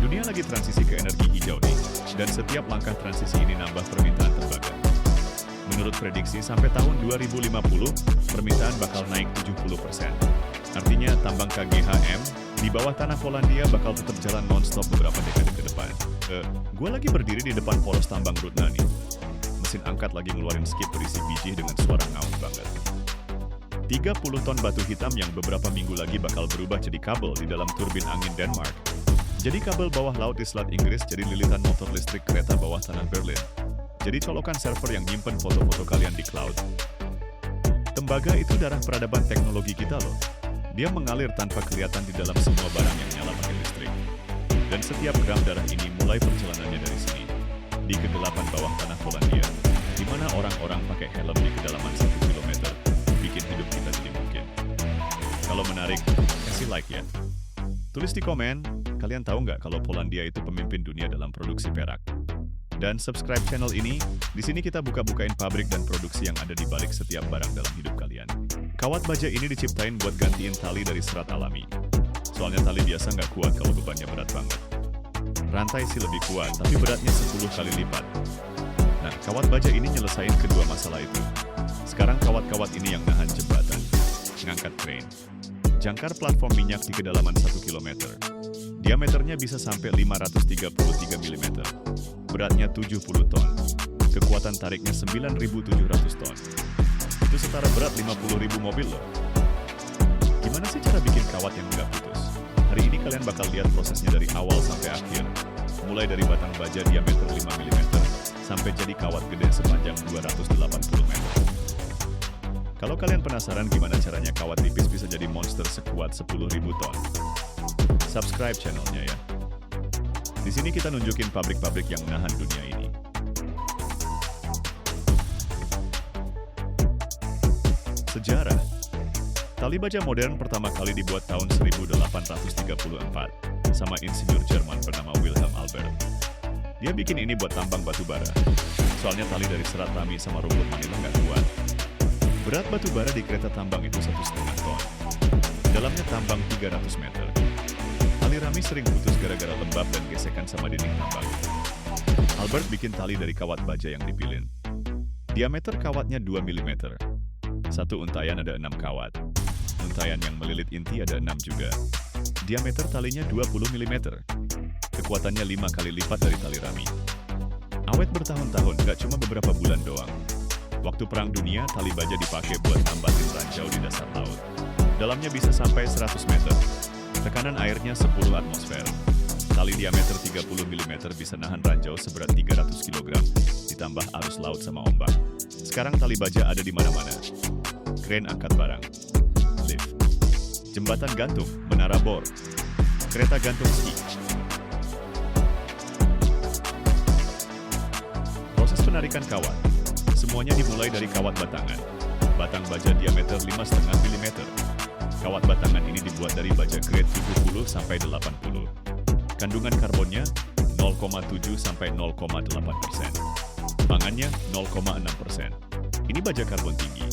Dunia lagi transisi ke energi hijau nih, dan setiap langkah transisi ini nambah permintaan tembaga. Menurut prediksi, sampai tahun 2050, permintaan bakal naik 70%. Artinya, tambang KGHM di bawah tanah Polandia bakal tetap jalan non-stop beberapa dekade ke depan. Gue lagi berdiri di depan poros tambang Rudna nih. Mesin angkat lagi ngeluarin skip berisi biji dengan suara ngaung banget. 30 ton batu hitam yang beberapa minggu lagi bakal berubah jadi kabel di dalam turbin angin Denmark. Jadi kabel bawah laut di Selat Inggris jadi lilitan motor listrik kereta bawah tanah Berlin. Jadi colokan server yang nyimpen foto-foto kalian di cloud. Tembaga itu darah peradaban teknologi kita loh. Dia mengalir tanpa kelihatan di dalam semua barang yang nyala pakai listrik. Dan setiap gram darah ini mulai perjalanannya dari sini, di kegelapan bawah tanah Polandia, di mana orang-orang pakai helm di kedalaman 1 km, bikin hidup kita jadi mungkin. Kalau menarik, kasih like ya. Tulis di komen, kalian tahu nggak kalau Polandia itu pemimpin dunia dalam produksi perak? Dan subscribe channel ini, di sini kita buka-bukain pabrik dan produksi yang ada di balik setiap barang dalam hidup kalian. Kawat baja ini diciptain buat gantiin tali dari serat alami. Soalnya tali biasa nggak kuat kalau bebannya berat banget. Rantai sih lebih kuat, tapi beratnya 10 kali lipat. Nah, kawat baja ini nyelesain kedua masalah itu. Sekarang kawat-kawat ini yang nahan jembatan, ngangkat crane, jangkar platform minyak di kedalaman 1 km. Diameternya bisa sampai 533 mm. Beratnya 70 ton. Kekuatan tariknya 9.700 ton. Itu setara berat 50.000 mobil loh. Gimana sih cara bikin kawat yang nggak putus? Hari ini kalian bakal lihat prosesnya dari awal sampai akhir. Mulai dari batang baja diameter 5 mm sampai jadi kawat gede sepanjang 280 meter. Kalau kalian penasaran gimana caranya kawat tipis bisa jadi monster sekuat 10.000 ton, subscribe channelnya ya. Di sini kita nunjukin pabrik-pabrik yang nahan dunia ini. Sejarah. Tali baja modern pertama kali dibuat tahun 1834 sama insinyur Jerman bernama Wilhelm Albert. Dia bikin ini buat tambang batu bara. Soalnya tali dari serat rami sama rumput Manila nggak kuat. Berat batu bara di kereta tambang itu 1,5 ton. Dalamnya tambang 300 meter. Tali rami sering putus gara-gara lembab dan gesekan sama dinding tambang. Albert bikin tali dari kawat baja yang dipilin. Diameter kawatnya 2 mm. Satu untayan ada 6 kawat. Untayan yang melilit inti ada 6 juga. Diameter talinya 20 mm. Kekuatannya 5 kali lipat dari tali rami. Awet bertahun-tahun, gak cuma beberapa bulan doang. Waktu Perang Dunia, tali baja dipakai buat nambahin ranjau di dasar laut. Dalamnya bisa sampai 100 meter. Tekanan airnya 10 atmosfer. Tali diameter 30 mm bisa nahan ranjau seberat 300 kg, ditambah arus laut sama ombak. Sekarang tali baja ada di mana-mana. Kren angkat barang, lift, jembatan gantung, menara bor, kereta gantung ski. Proses penarikan kawat. Semuanya dimulai dari kawat batangan. Batang baja diameter 5,5 mm. Kawat batangan ini dibuat dari baja grade 70 sampai 80. Kandungan karbonnya 0,7 sampai 0,8%. Pangannya 0,6%. Ini baja karbon tinggi,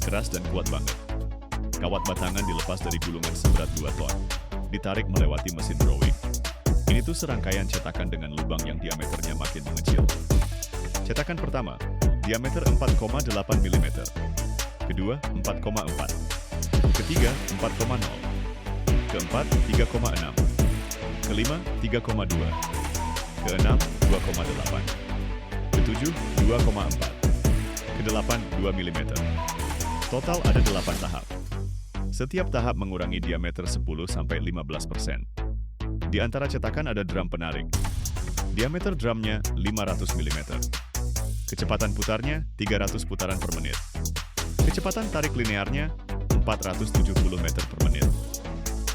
keras dan kuat banget. Kawat batangan dilepas dari gulungan seberat 2 ton. Ditarik melewati mesin drawing. Ini tuh serangkaian cetakan dengan lubang yang diameternya makin mengecil. Cetakan pertama, diameter 4,8 mm. Kedua, 4,4. Ketiga, 4,0. Keempat, 3,6. Kelima, 3,2. Keenam, 2,8. Ketujuh, 2,4. Kedelapan, 2 mm. Total ada 8 tahap. Setiap tahap mengurangi diameter 10-15%. Di antara cetakan ada drum penarik. Diameter drumnya 500 mm. Kecepatan putarnya 300 putaran per menit. Kecepatan tarik linearnya 470 meter per menit.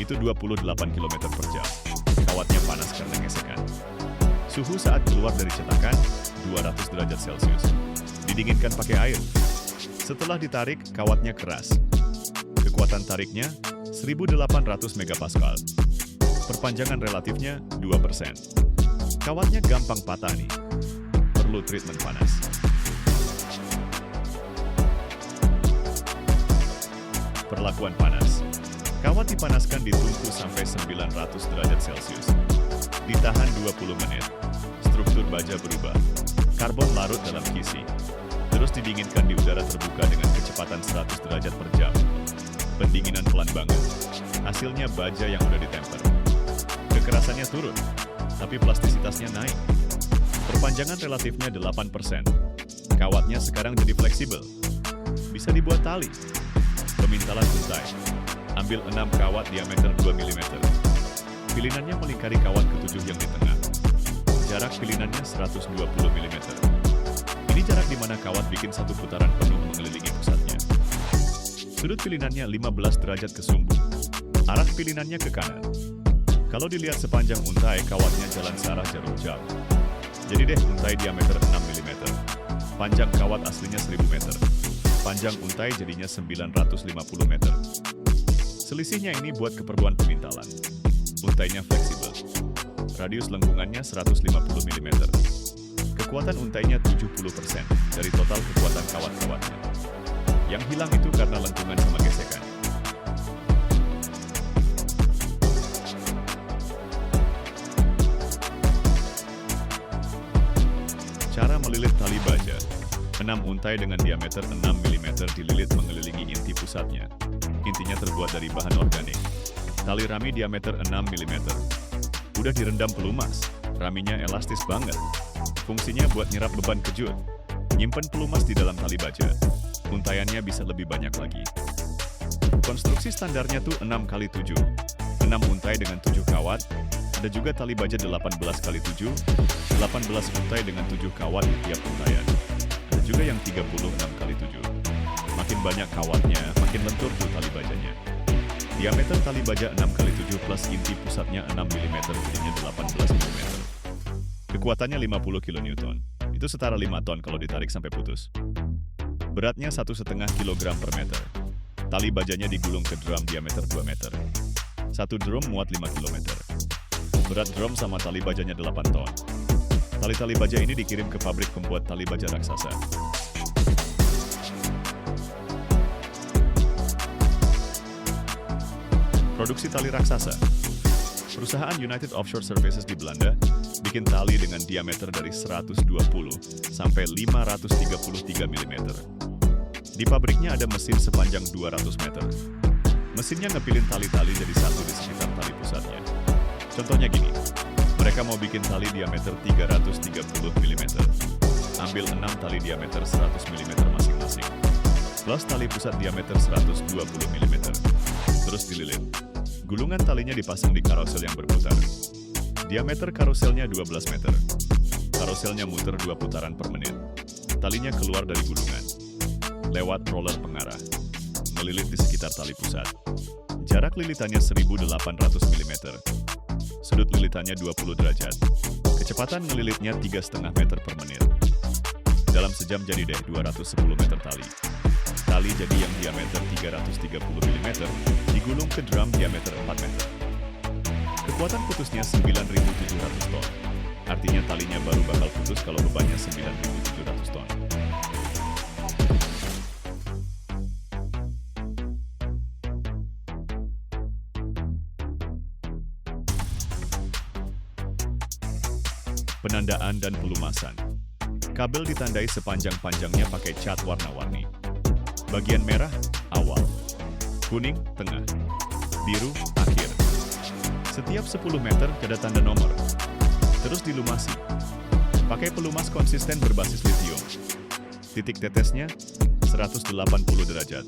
Itu 28 km per jam. Kawatnya panas karena gesekan. Suhu saat keluar dari cetakan 200 derajat Celcius. Didinginkan pakai air. Setelah ditarik, kawatnya keras. Kekuatan tariknya 1800 megapascal. Perpanjangan relatifnya 2%. Kawatnya gampang patah nih. Perlu treatment panas. Perlakuan panas. Kawat dipanaskan di tungku sampai 900 derajat Celcius. Ditahan 20 menit. Struktur baja berubah. Karbon larut dalam kisi. Terus didinginkan di udara terbuka dengan kecepatan 100 derajat per jam. Pendinginan pelan banget. Hasilnya baja yang udah ditemper. Kekerasannya turun, tapi plastisitasnya naik. Perpanjangan relatifnya 8%. Kawatnya sekarang jadi fleksibel. Bisa dibuat tali. Pemintalan untai. Ambil 6 kawat diameter 2 mm. Pilinannya melingkari kawat ketujuh yang di tengah. Jarak pilinannya 120 mm. Ini jarak di mana kawat bikin satu putaran penuh mengelilingi pusatnya. Sudut pilinannya 15 derajat ke sumbu. Arah pilinannya ke kanan. Kalau dilihat sepanjang untai, kawatnya jalan searah jarum jam. Jadi deh, untai diameter 6 mm. Panjang kawat aslinya 1000 meter. Panjang untai jadinya 950 meter. Selisihnya ini buat keperluan pemintalan. Untainya fleksibel. Radius lengkungannya 150 mm. Kekuatan untainya 70% dari total kekuatan kawat-kawatnya. Yang hilang itu karena lengkungan sama gesekan. Cara melilit tali baja. 6 untai dengan diameter 6 mm dililit mengelilingi inti pusatnya. Intinya terbuat dari bahan organik. Tali rami diameter 6 mm. Udah direndam pelumas. Raminya elastis banget. Fungsinya buat nyerap beban kejut. Nyimpen pelumas di dalam tali baja. Untayannya bisa lebih banyak lagi. Konstruksi standarnya tuh 6x7. 6 untai dengan 7 kawat. Ada juga tali baja 18x7. 18 untai dengan 7 kawat di tiap untaian. Ada juga yang 36x7. makin banyak kawatnya, makin lentur tuh tali bajanya. Diameter tali baja 6 kali 7 plus inti pusatnya 6 mm, jadinya 18 mm. Kekuatannya 50 kN. Itu setara 5 ton kalau ditarik sampai putus. Beratnya 1,5 kg per meter. Tali bajanya digulung ke drum diameter 2 meter. Satu drum muat 5 km. Berat drum sama tali bajanya 8 ton. Tali-tali baja ini dikirim ke pabrik pembuat tali baja raksasa. Produksi tali raksasa. Perusahaan United Offshore Services di Belanda bikin tali dengan diameter dari 120 sampai 533 mm. Di pabriknya ada mesin sepanjang 200 meter. Mesinnya ngepilin tali-tali jadi satu di sekitar tali pusatnya. Contohnya gini, mereka mau bikin tali diameter 330 mm. Ambil 6 tali diameter 100 mm masing-masing. Plus tali pusat diameter 120 mm. Terus dililit. Gulungan talinya dipasang di karosel yang berputar. Diameter karoselnya 12 meter. Karoselnya muter 2 putaran per menit. Talinya keluar dari gulungan. Lewat roller pengarah. Melilit di sekitar tali pusat. Jarak lilitannya 1800 mm. Sudut lilitannya 20 derajat. Kecepatan ngelilitnya 3,5 meter per menit. Dalam sejam jadi deh 210 meter tali. Tali jadi yang diameter 330 mm, digulung ke drum diameter 4 meter. Kekuatan putusnya 9.700 ton. Artinya talinya baru bakal putus kalau bebannya 9.700 ton. Penandaan dan pelumasan. Kabel ditandai sepanjang-panjangnya pakai cat warna-warni. Bagian merah, awal. Kuning, tengah. Biru, akhir. Setiap 10 meter ada tanda nomor. Terus dilumasi. Pakai pelumas konsisten berbasis litium. Titik tetesnya 180 derajat.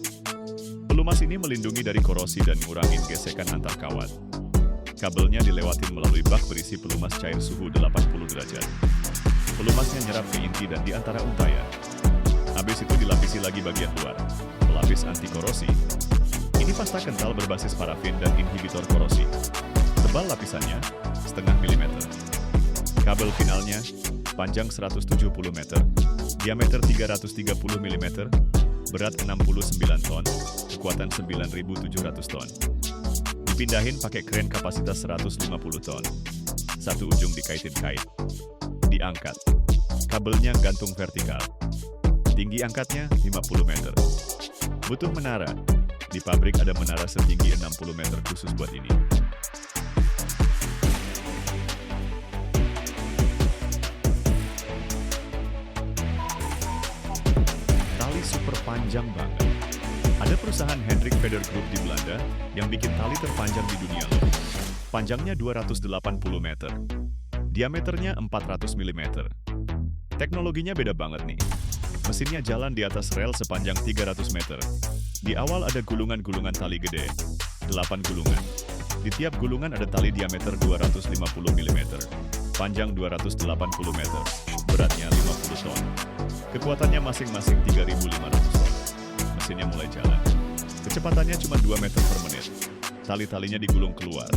Pelumas ini melindungi dari korosi dan ngurangin gesekan antar kawat. Kabelnya dilewatin melalui bak berisi pelumas cair suhu 80 derajat. Pelumasnya nyerap ke inti dan di antara untayan. Habis itu dilapisi lagi bagian luar, pelapis anti korosi. Ini pasta kental berbasis parafin dan inhibitor korosi. Tebal lapisannya, 0,5 mm. Kabel finalnya, panjang 170 meter, diameter 330 mm, berat 69 ton, kekuatan 9.700 ton. Dipindahin pakai kren kapasitas 150 ton. Satu ujung dikaitin kait. Diangkat. Kabelnya gantung vertikal. Tinggi angkatnya 50 meter. Butuh menara. Di pabrik ada menara setinggi 60 meter khusus buat ini. Tali super panjang banget. Ada perusahaan Hendrik Feder Group di Belanda yang bikin tali terpanjang di dunia loh. Panjangnya 280 meter. Diameternya 400 mm. Teknologinya beda banget nih. Mesinnya jalan di atas rel sepanjang 300 meter. Di awal ada gulungan-gulungan tali gede, 8 gulungan. Di tiap gulungan ada tali diameter 250 mm, panjang 280 meter, beratnya 50 ton. Kekuatannya masing-masing 3.500 ton. Mesinnya mulai jalan. Kecepatannya cuma 2 meter per menit. Tali-talinya digulung keluar.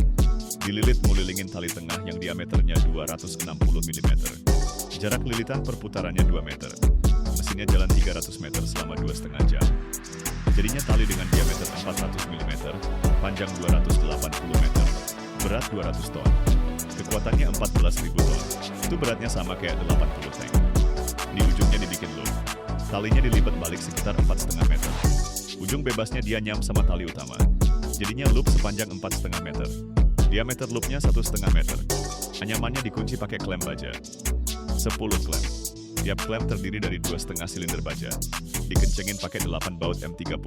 Dililit melilingin tali tengah yang diameternya 260 mm. Jarak lilitan perputarannya 2 meter. Mesinnya jalan 300 meter selama 2,5 jam. Jadinya tali dengan diameter 400 mm, panjang 280 meter, berat 200 ton. Kekuatannya 14.000 ton. Itu beratnya sama kayak 80 tank. Di ujungnya dibikin loop. Talinya dilipat balik sekitar 4,5 meter. Ujung bebasnya dia nyam sama tali utama. Jadinya loop sepanjang 4,5 meter. Diameter loopnya 1,5 meter. Anyamannya dikunci pakai klem baja. 10 klem. Tiap klem terdiri dari 2,5 silinder baja. Dikencengin pakai 8 baut M36.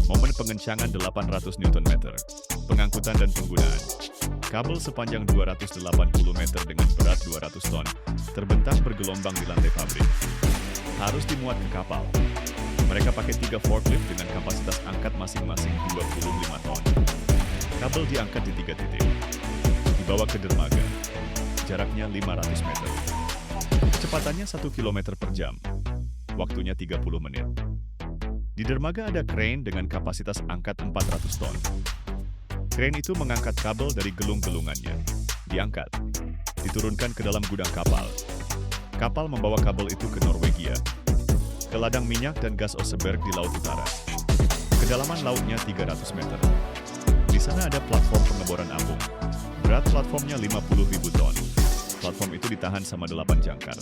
Momen pengencangan 800 Nm. Pengangkutan dan penggunaan. Kabel sepanjang 280 meter dengan berat 200 ton terbentang bergelombang di lantai pabrik. Harus dimuat ke kapal. Mereka pakai 3 forklift dengan kapasitas angkat masing-masing 25 ton. Kabel diangkat di 3 titik. Dibawa ke dermaga. Jaraknya 500 meter. Kecepatannya 1 km per jam. Waktunya 30 menit. Di dermaga ada crane dengan kapasitas angkat 400 ton. Crane itu mengangkat kabel dari gelung-gelungannya. Diangkat, diturunkan ke dalam gudang kapal. Kapal membawa kabel itu ke Norwegia, ke ladang minyak dan gas Oseberg di Laut Utara. Kedalaman lautnya 300 meter. Di sana ada platform pengeboran apung. Berat platformnya 50.000 ton. Platform itu ditahan sama 8 jangkar.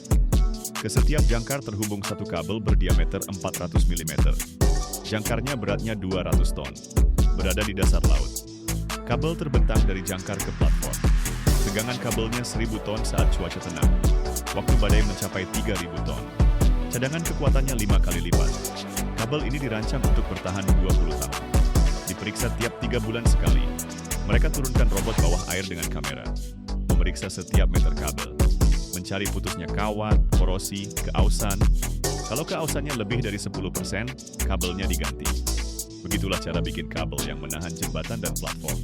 Ke setiap jangkar terhubung satu kabel berdiameter 400 mm. Jangkarnya beratnya 200 ton. Berada di dasar laut. Kabel terbentang dari jangkar ke platform. Tegangan kabelnya 1000 ton saat cuaca tenang. Waktu badai mencapai 3000 ton. Cadangan kekuatannya 5 kali lipat. Kabel ini dirancang untuk bertahan 20 tahun. Diperiksa tiap 3 bulan sekali. Mereka turunkan robot bawah air dengan kamera. Memeriksa setiap meter kabel. Mencari putusnya kawat, korosi, keausan. Kalau keausannya lebih dari 10%, kabelnya diganti. Begitulah cara bikin kabel yang menahan jembatan dan platform.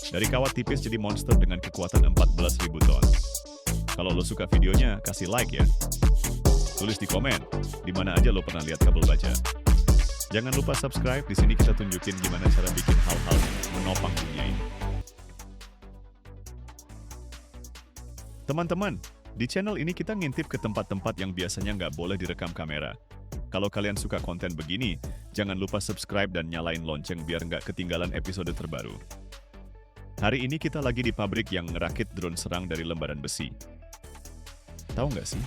Dari kawat tipis jadi monster dengan kekuatan 14.000 ton. Kalau lo suka videonya, kasih like ya. Tulis di komen, di mana aja lo pernah lihat kabel baja. Jangan lupa subscribe, di sini kita tunjukin gimana cara bikin hal-hal yang menopang dunia ini. Teman-teman, di channel ini kita ngintip ke tempat-tempat yang biasanya nggak boleh direkam kamera. Kalau kalian suka konten begini, jangan lupa subscribe dan nyalain lonceng biar nggak ketinggalan episode terbaru. Hari ini kita lagi di pabrik yang ngerakit drone serang dari lembaran besi. Tahu nggak sih?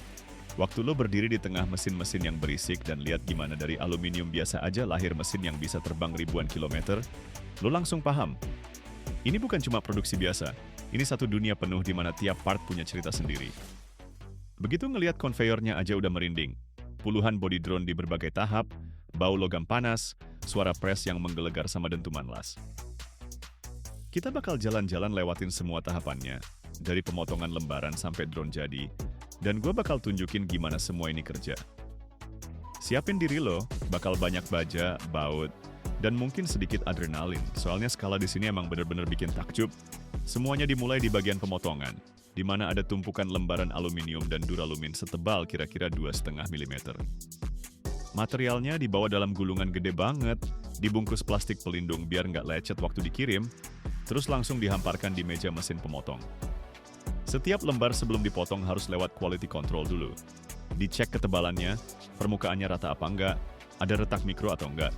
Waktu lo berdiri di tengah mesin-mesin yang berisik dan lihat gimana dari aluminium biasa aja lahir mesin yang bisa terbang ribuan kilometer, lo langsung paham. Ini bukan cuma produksi biasa, ini satu dunia penuh di mana tiap part punya cerita sendiri. Begitu ngelihat konveyornya aja udah merinding. Puluhan body drone di berbagai tahap, bau logam panas, suara press yang menggelegar sama dentuman las. Kita bakal jalan-jalan lewatin semua tahapannya, dari pemotongan lembaran sampai drone jadi, dan gue bakal tunjukin gimana semua ini kerja. Siapin diri lo, bakal banyak baja, baut, dan mungkin sedikit adrenalin, soalnya skala di sini emang bener-bener bikin takjub. Semuanya dimulai di bagian pemotongan, di mana ada tumpukan lembaran aluminium dan duralumin setebal kira-kira 2,5 mm. Materialnya dibawa dalam gulungan gede banget, dibungkus plastik pelindung biar nggak lecet waktu dikirim, terus langsung dihamparkan di meja mesin pemotong. Setiap lembar sebelum dipotong harus lewat quality control dulu. Dicek ketebalannya, permukaannya rata apa enggak, ada retak mikro atau enggak.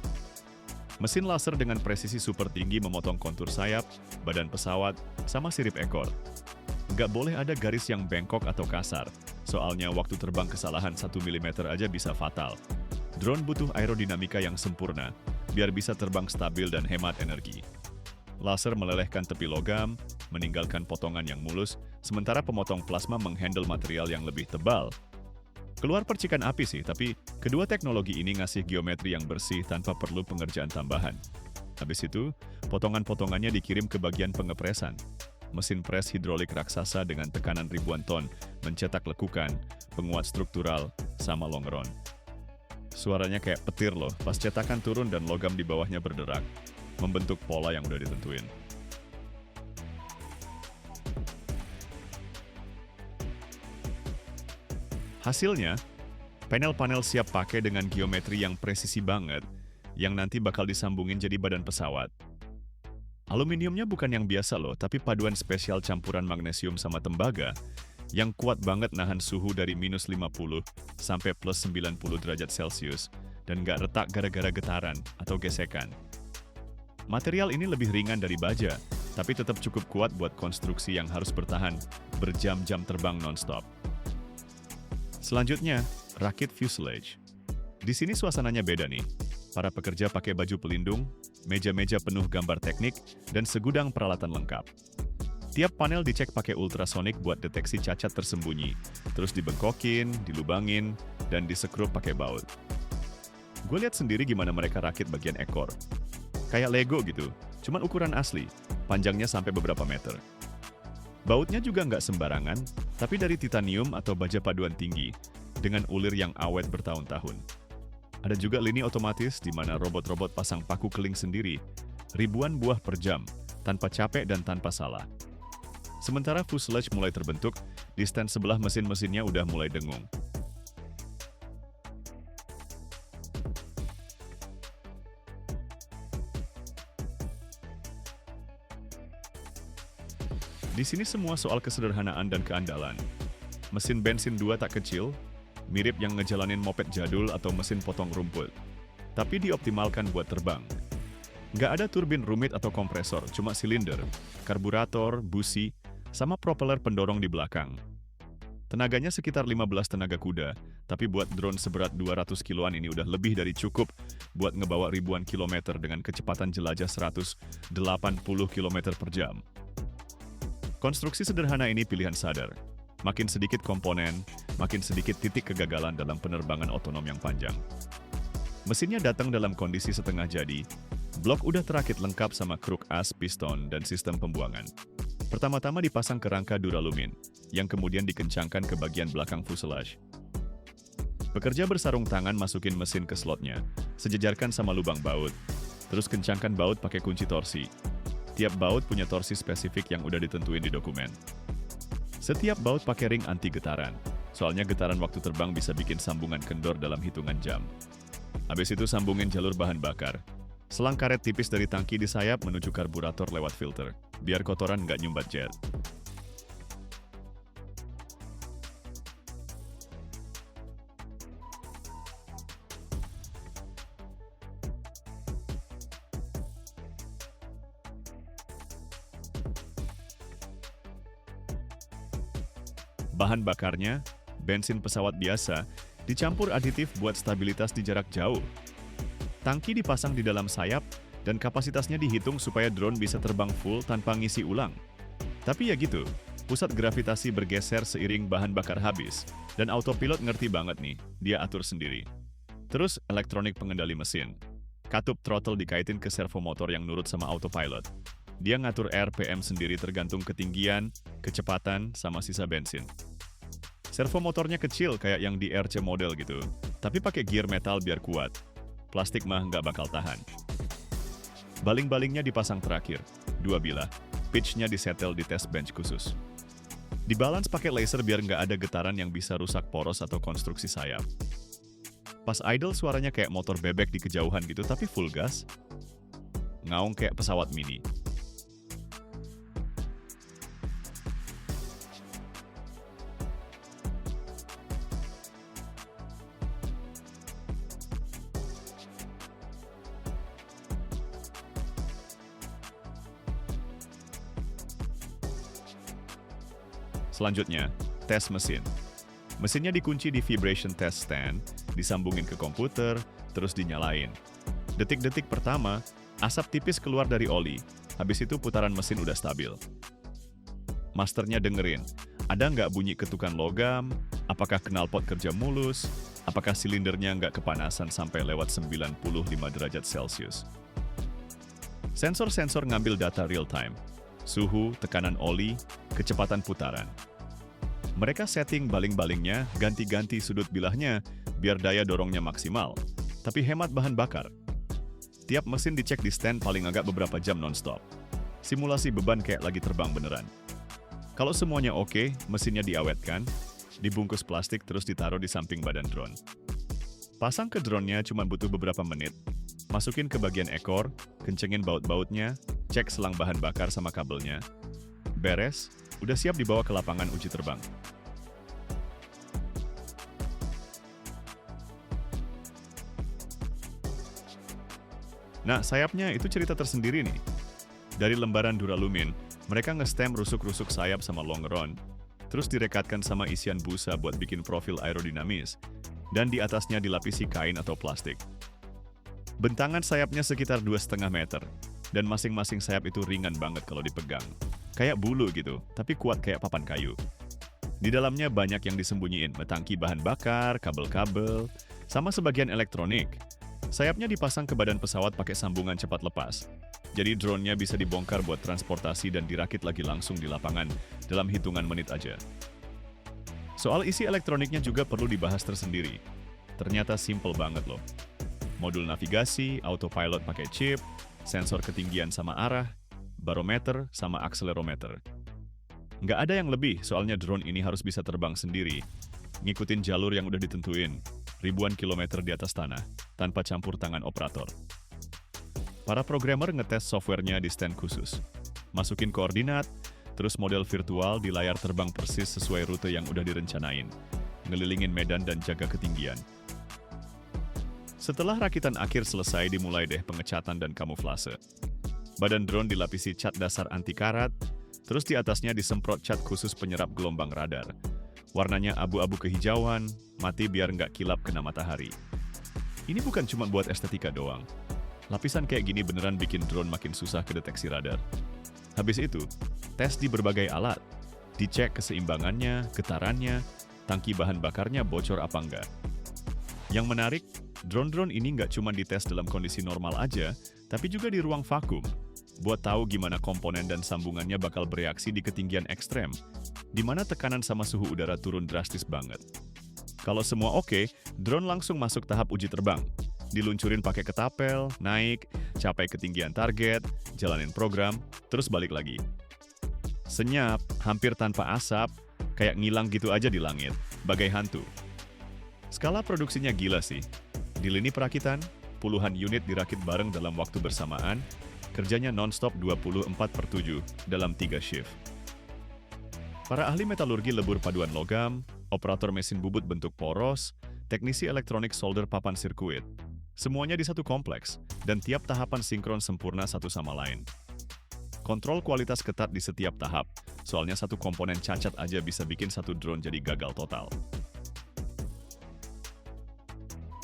Mesin laser dengan presisi super tinggi memotong kontur sayap, badan pesawat, sama sirip ekor. Nggak boleh ada garis yang bengkok atau kasar, soalnya waktu terbang kesalahan 1 mm aja bisa fatal. Drone butuh aerodinamika yang sempurna, biar bisa terbang stabil dan hemat energi. Laser melelehkan tepi logam, meninggalkan potongan yang mulus, sementara pemotong plasma menghandle material yang lebih tebal. Keluar percikan api sih, tapi kedua teknologi ini ngasih geometri yang bersih tanpa perlu pengerjaan tambahan. Habis itu, potongan-potongannya dikirim ke bagian pengepresan. Mesin pres hidrolik raksasa dengan tekanan ribuan ton, mencetak lekukan, penguat struktural, sama longeron. Suaranya kayak petir loh, pas cetakan turun dan logam di bawahnya berderak, membentuk pola yang udah ditentuin. Hasilnya, panel-panel siap pakai dengan geometri yang presisi banget, yang nanti bakal disambungin jadi badan pesawat. Aluminiumnya bukan yang biasa loh, tapi paduan spesial campuran magnesium sama tembaga, yang kuat banget nahan suhu dari minus 50 sampai plus 90 derajat Celcius, dan nggak retak gara-gara getaran atau gesekan. Material ini lebih ringan dari baja, tapi tetap cukup kuat buat konstruksi yang harus bertahan berjam-jam terbang non-stop. Selanjutnya, rakit fuselage. Di sini suasananya beda nih. Para pekerja pakai baju pelindung, meja-meja penuh gambar teknik, dan segudang peralatan lengkap. Tiap panel dicek pakai ultrasonik buat deteksi cacat tersembunyi, terus dibengkokin, dilubangin, dan disekrup pakai baut. Gue lihat sendiri gimana mereka rakit bagian ekor. Kayak Lego gitu, cuman ukuran asli, panjangnya sampai beberapa meter. Bautnya juga nggak sembarangan, tapi dari titanium atau baja paduan tinggi, dengan ulir yang awet bertahun-tahun. Ada juga lini otomatis di mana robot-robot pasang paku keling sendiri, ribuan buah per jam, tanpa capek dan tanpa salah. Sementara fuselage mulai terbentuk, di stand sebelah mesin-mesinnya udah mulai dengung. Di sini semua soal kesederhanaan dan keandalan. Mesin bensin 2 tak kecil, mirip yang ngejalanin moped jadul atau mesin potong rumput. Tapi dioptimalkan buat terbang. Nggak ada turbin rumit atau kompresor, cuma silinder, karburator, busi, sama propeller pendorong di belakang. Tenaganya sekitar 15 tenaga kuda, tapi buat drone seberat 200 kiloan ini udah lebih dari cukup buat ngebawa ribuan kilometer dengan kecepatan jelajah 180 km per jam. Konstruksi sederhana ini pilihan sadar. Makin sedikit komponen, makin sedikit titik kegagalan dalam penerbangan otonom yang panjang. Mesinnya datang dalam kondisi setengah jadi, blok udah terakit lengkap sama kruk as, piston, dan sistem pembuangan. Pertama-tama dipasang kerangka duralumin, yang kemudian dikencangkan ke bagian belakang fuselage. Pekerja bersarung tangan masukin mesin ke slotnya, sejajarkan sama lubang baut, terus kencangkan baut pakai kunci torsi. Tiap baut punya torsi spesifik yang udah ditentuin di dokumen. Setiap baut pakai ring anti getaran, soalnya getaran waktu terbang bisa bikin sambungan kendor dalam hitungan jam. Habis itu sambungin jalur bahan bakar. Selang karet tipis dari tangki di sayap menuju karburator lewat filter, biar kotoran nggak nyumbat jet. Bahan bakarnya, bensin pesawat biasa, dicampur aditif buat stabilitas di jarak jauh. Tangki dipasang di dalam sayap, dan kapasitasnya dihitung supaya drone bisa terbang full tanpa ngisi ulang. Tapi ya gitu, pusat gravitasi bergeser seiring bahan bakar habis, dan autopilot ngerti banget nih, dia atur sendiri. Terus elektronik pengendali mesin. Katup throttle dikaitin ke servo motor yang nurut sama autopilot. Dia ngatur RPM sendiri tergantung ketinggian, kecepatan, sama sisa bensin. Servo motornya kecil kayak yang di RC model gitu, tapi pakai gear metal biar kuat. Plastik mah nggak bakal tahan. Baling-balingnya dipasang terakhir, 2 bilah. Pitch-nya disetel di test bench khusus. Dibalance pakai laser biar nggak ada getaran yang bisa rusak poros atau konstruksi sayap. Pas idle suaranya kayak motor bebek di kejauhan gitu, tapi full gas. Ngaung kayak pesawat mini. Selanjutnya, tes mesin. Mesinnya dikunci di vibration test stand, disambungin ke komputer, terus dinyalain. Detik-detik pertama, asap tipis keluar dari oli. Habis itu putaran mesin udah stabil. Masternya dengerin, ada nggak bunyi ketukan logam, apakah knalpot kerja mulus, apakah silindernya nggak kepanasan sampai lewat 95 derajat Celcius. Sensor-sensor ngambil data real time. Suhu, tekanan oli, kecepatan putaran. Mereka setting baling-balingnya, ganti-ganti sudut bilahnya, biar daya dorongnya maksimal, tapi hemat bahan bakar. Tiap mesin dicek di stand paling agak beberapa jam non-stop. Simulasi beban kayak lagi terbang beneran. Kalau semuanya oke, mesinnya diawetkan, dibungkus plastik terus ditaruh di samping badan drone. Pasang ke drone-nya cuma butuh beberapa menit. Masukin ke bagian ekor, kencengin baut-bautnya, cek selang bahan bakar sama kabelnya. Beres, udah siap dibawa ke lapangan uji terbang. Nah, sayapnya itu cerita tersendiri nih. Dari lembaran duralumin, mereka nge-stem rusuk-rusuk sayap sama longeron, terus direkatkan sama isian busa buat bikin profil aerodinamis, dan di atasnya dilapisi kain atau plastik. Bentangan sayapnya sekitar 2,5 meter, dan masing-masing sayap itu ringan banget kalau dipegang. Kayak bulu gitu, tapi kuat kayak papan kayu. Di dalamnya banyak yang disembunyiin, metangki bahan bakar, kabel-kabel, sama sebagian elektronik. Sayapnya dipasang ke badan pesawat pakai sambungan cepat lepas. Jadi drone-nya bisa dibongkar buat transportasi dan dirakit lagi langsung di lapangan dalam hitungan menit aja. Soal isi elektroniknya juga perlu dibahas tersendiri. Ternyata simple banget loh. Modul navigasi, autopilot pakai chip, sensor ketinggian sama arah, barometer sama akselerometer. Nggak ada yang lebih, soalnya drone ini harus bisa terbang sendiri, ngikutin jalur yang udah ditentuin, ribuan kilometer di atas tanah, tanpa campur tangan operator. Para programmer ngetes softwarenya di stand khusus. Masukin koordinat, Terus model virtual di layar terbang persis sesuai rute yang udah direncanain, ngelilingin medan dan jaga ketinggian. Setelah rakitan akhir selesai, dimulai deh pengecatan dan kamuflase. Badan drone dilapisi cat dasar anti karat, terus di atasnya disemprot cat khusus penyerap gelombang radar. Warnanya abu-abu kehijauan, mati biar nggak kilap kena matahari. Ini bukan cuma buat estetika doang. Lapisan kayak gini beneran bikin drone makin susah kedeteksi radar. Habis itu, tes di berbagai alat. Dicek keseimbangannya, getarannya, tangki bahan bakarnya bocor apa enggak. Yang menarik, drone-drone ini nggak cuma dites dalam kondisi normal aja, tapi juga di ruang vakum, buat tahu gimana komponen dan sambungannya bakal bereaksi di ketinggian ekstrem, di mana tekanan sama suhu udara turun drastis banget. Kalau semua oke, drone langsung masuk tahap uji terbang. Diluncurin pakai ketapel, naik, capai ketinggian target, jalanin program, terus balik lagi. Senyap, hampir tanpa asap, kayak ngilang gitu aja di langit, bagai hantu. Skala produksinya gila sih. Di lini perakitan, puluhan unit dirakit bareng dalam waktu bersamaan, kerjanya non-stop 24/7 dalam 3 shift. Para ahli metalurgi lebur paduan logam, operator mesin bubut bentuk poros, teknisi elektronik solder papan sirkuit. Semuanya di satu kompleks, dan tiap tahapan sinkron sempurna satu sama lain. Kontrol kualitas ketat di setiap tahap, soalnya satu komponen cacat aja bisa bikin satu drone jadi gagal total.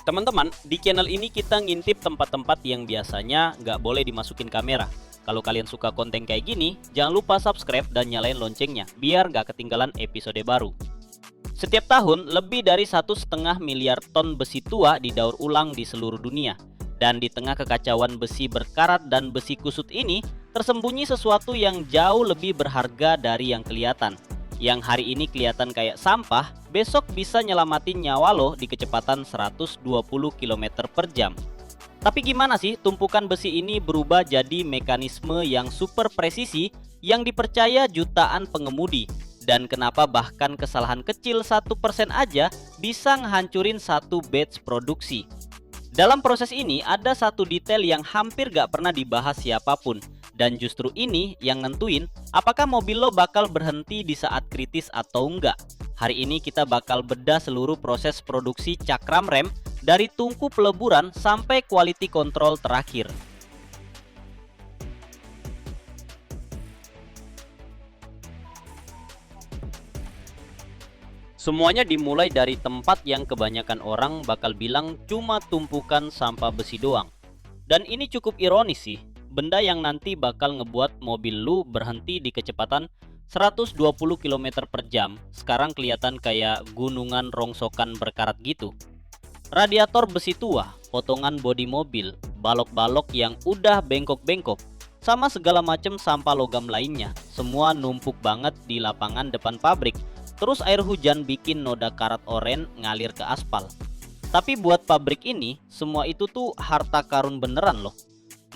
Teman-teman, di channel ini kita ngintip tempat-tempat yang biasanya nggak boleh dimasukin kamera. Kalau kalian suka konten kayak gini, jangan lupa subscribe dan nyalain loncengnya, biar nggak ketinggalan episode baru. Setiap tahun, lebih dari 1,5 miliar ton besi tua didaur ulang di seluruh dunia. Dan di tengah kekacauan besi berkarat dan besi kusut ini, tersembunyi sesuatu yang jauh lebih berharga dari yang kelihatan. Yang hari ini kelihatan kayak sampah, besok bisa nyelamatin nyawa lo di kecepatan 120 km per jam. Tapi gimana sih tumpukan besi ini berubah jadi mekanisme yang super presisi yang dipercaya jutaan pengemudi? Dan kenapa bahkan kesalahan kecil 1% aja bisa ngehancurin satu batch produksi? Dalam proses ini ada satu detail yang hampir gak pernah dibahas siapapun. Dan justru ini yang nentuin apakah mobil lo bakal berhenti di saat kritis atau enggak. Hari ini kita bakal bedah seluruh proses produksi cakram rem dari tungku peleburan sampai quality control terakhir. Semuanya dimulai dari tempat yang kebanyakan orang bakal bilang cuma tumpukan sampah besi doang. Dan ini cukup ironis sih. Benda yang nanti bakal ngebuat mobil lu berhenti di kecepatan 120 km per jam sekarang kelihatan kayak gunungan rongsokan berkarat gitu. Radiator besi tua, potongan bodi mobil, balok-balok yang udah bengkok-bengkok, sama segala macam sampah logam lainnya, semua numpuk banget di lapangan depan pabrik. Terus air hujan bikin noda karat oren ngalir ke aspal. Tapi buat pabrik ini, semua itu tuh harta karun beneran loh.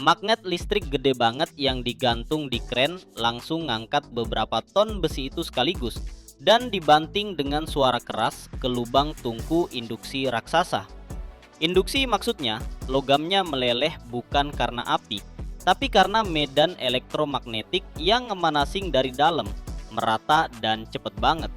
Magnet listrik gede banget yang digantung di kren langsung ngangkat beberapa ton besi itu sekaligus dan dibanting dengan suara keras ke lubang tungku induksi raksasa. Induksi maksudnya logamnya meleleh bukan karena api, tapi karena medan elektromagnetik yang ngemanasing dari dalam, merata dan cepet banget.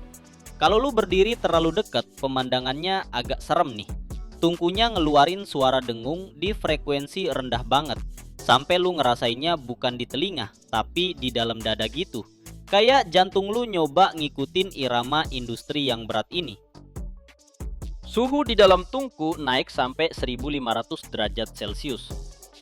Kalau lu berdiri terlalu dekat, pemandangannya agak serem nih. Tungkunya ngeluarin suara dengung di frekuensi rendah banget. Sampai lu ngerasainnya bukan di telinga, tapi di dalam dada gitu. Kayak jantung lu nyoba ngikutin irama industri yang berat ini. Suhu di dalam tungku naik sampai 1500 derajat Celcius.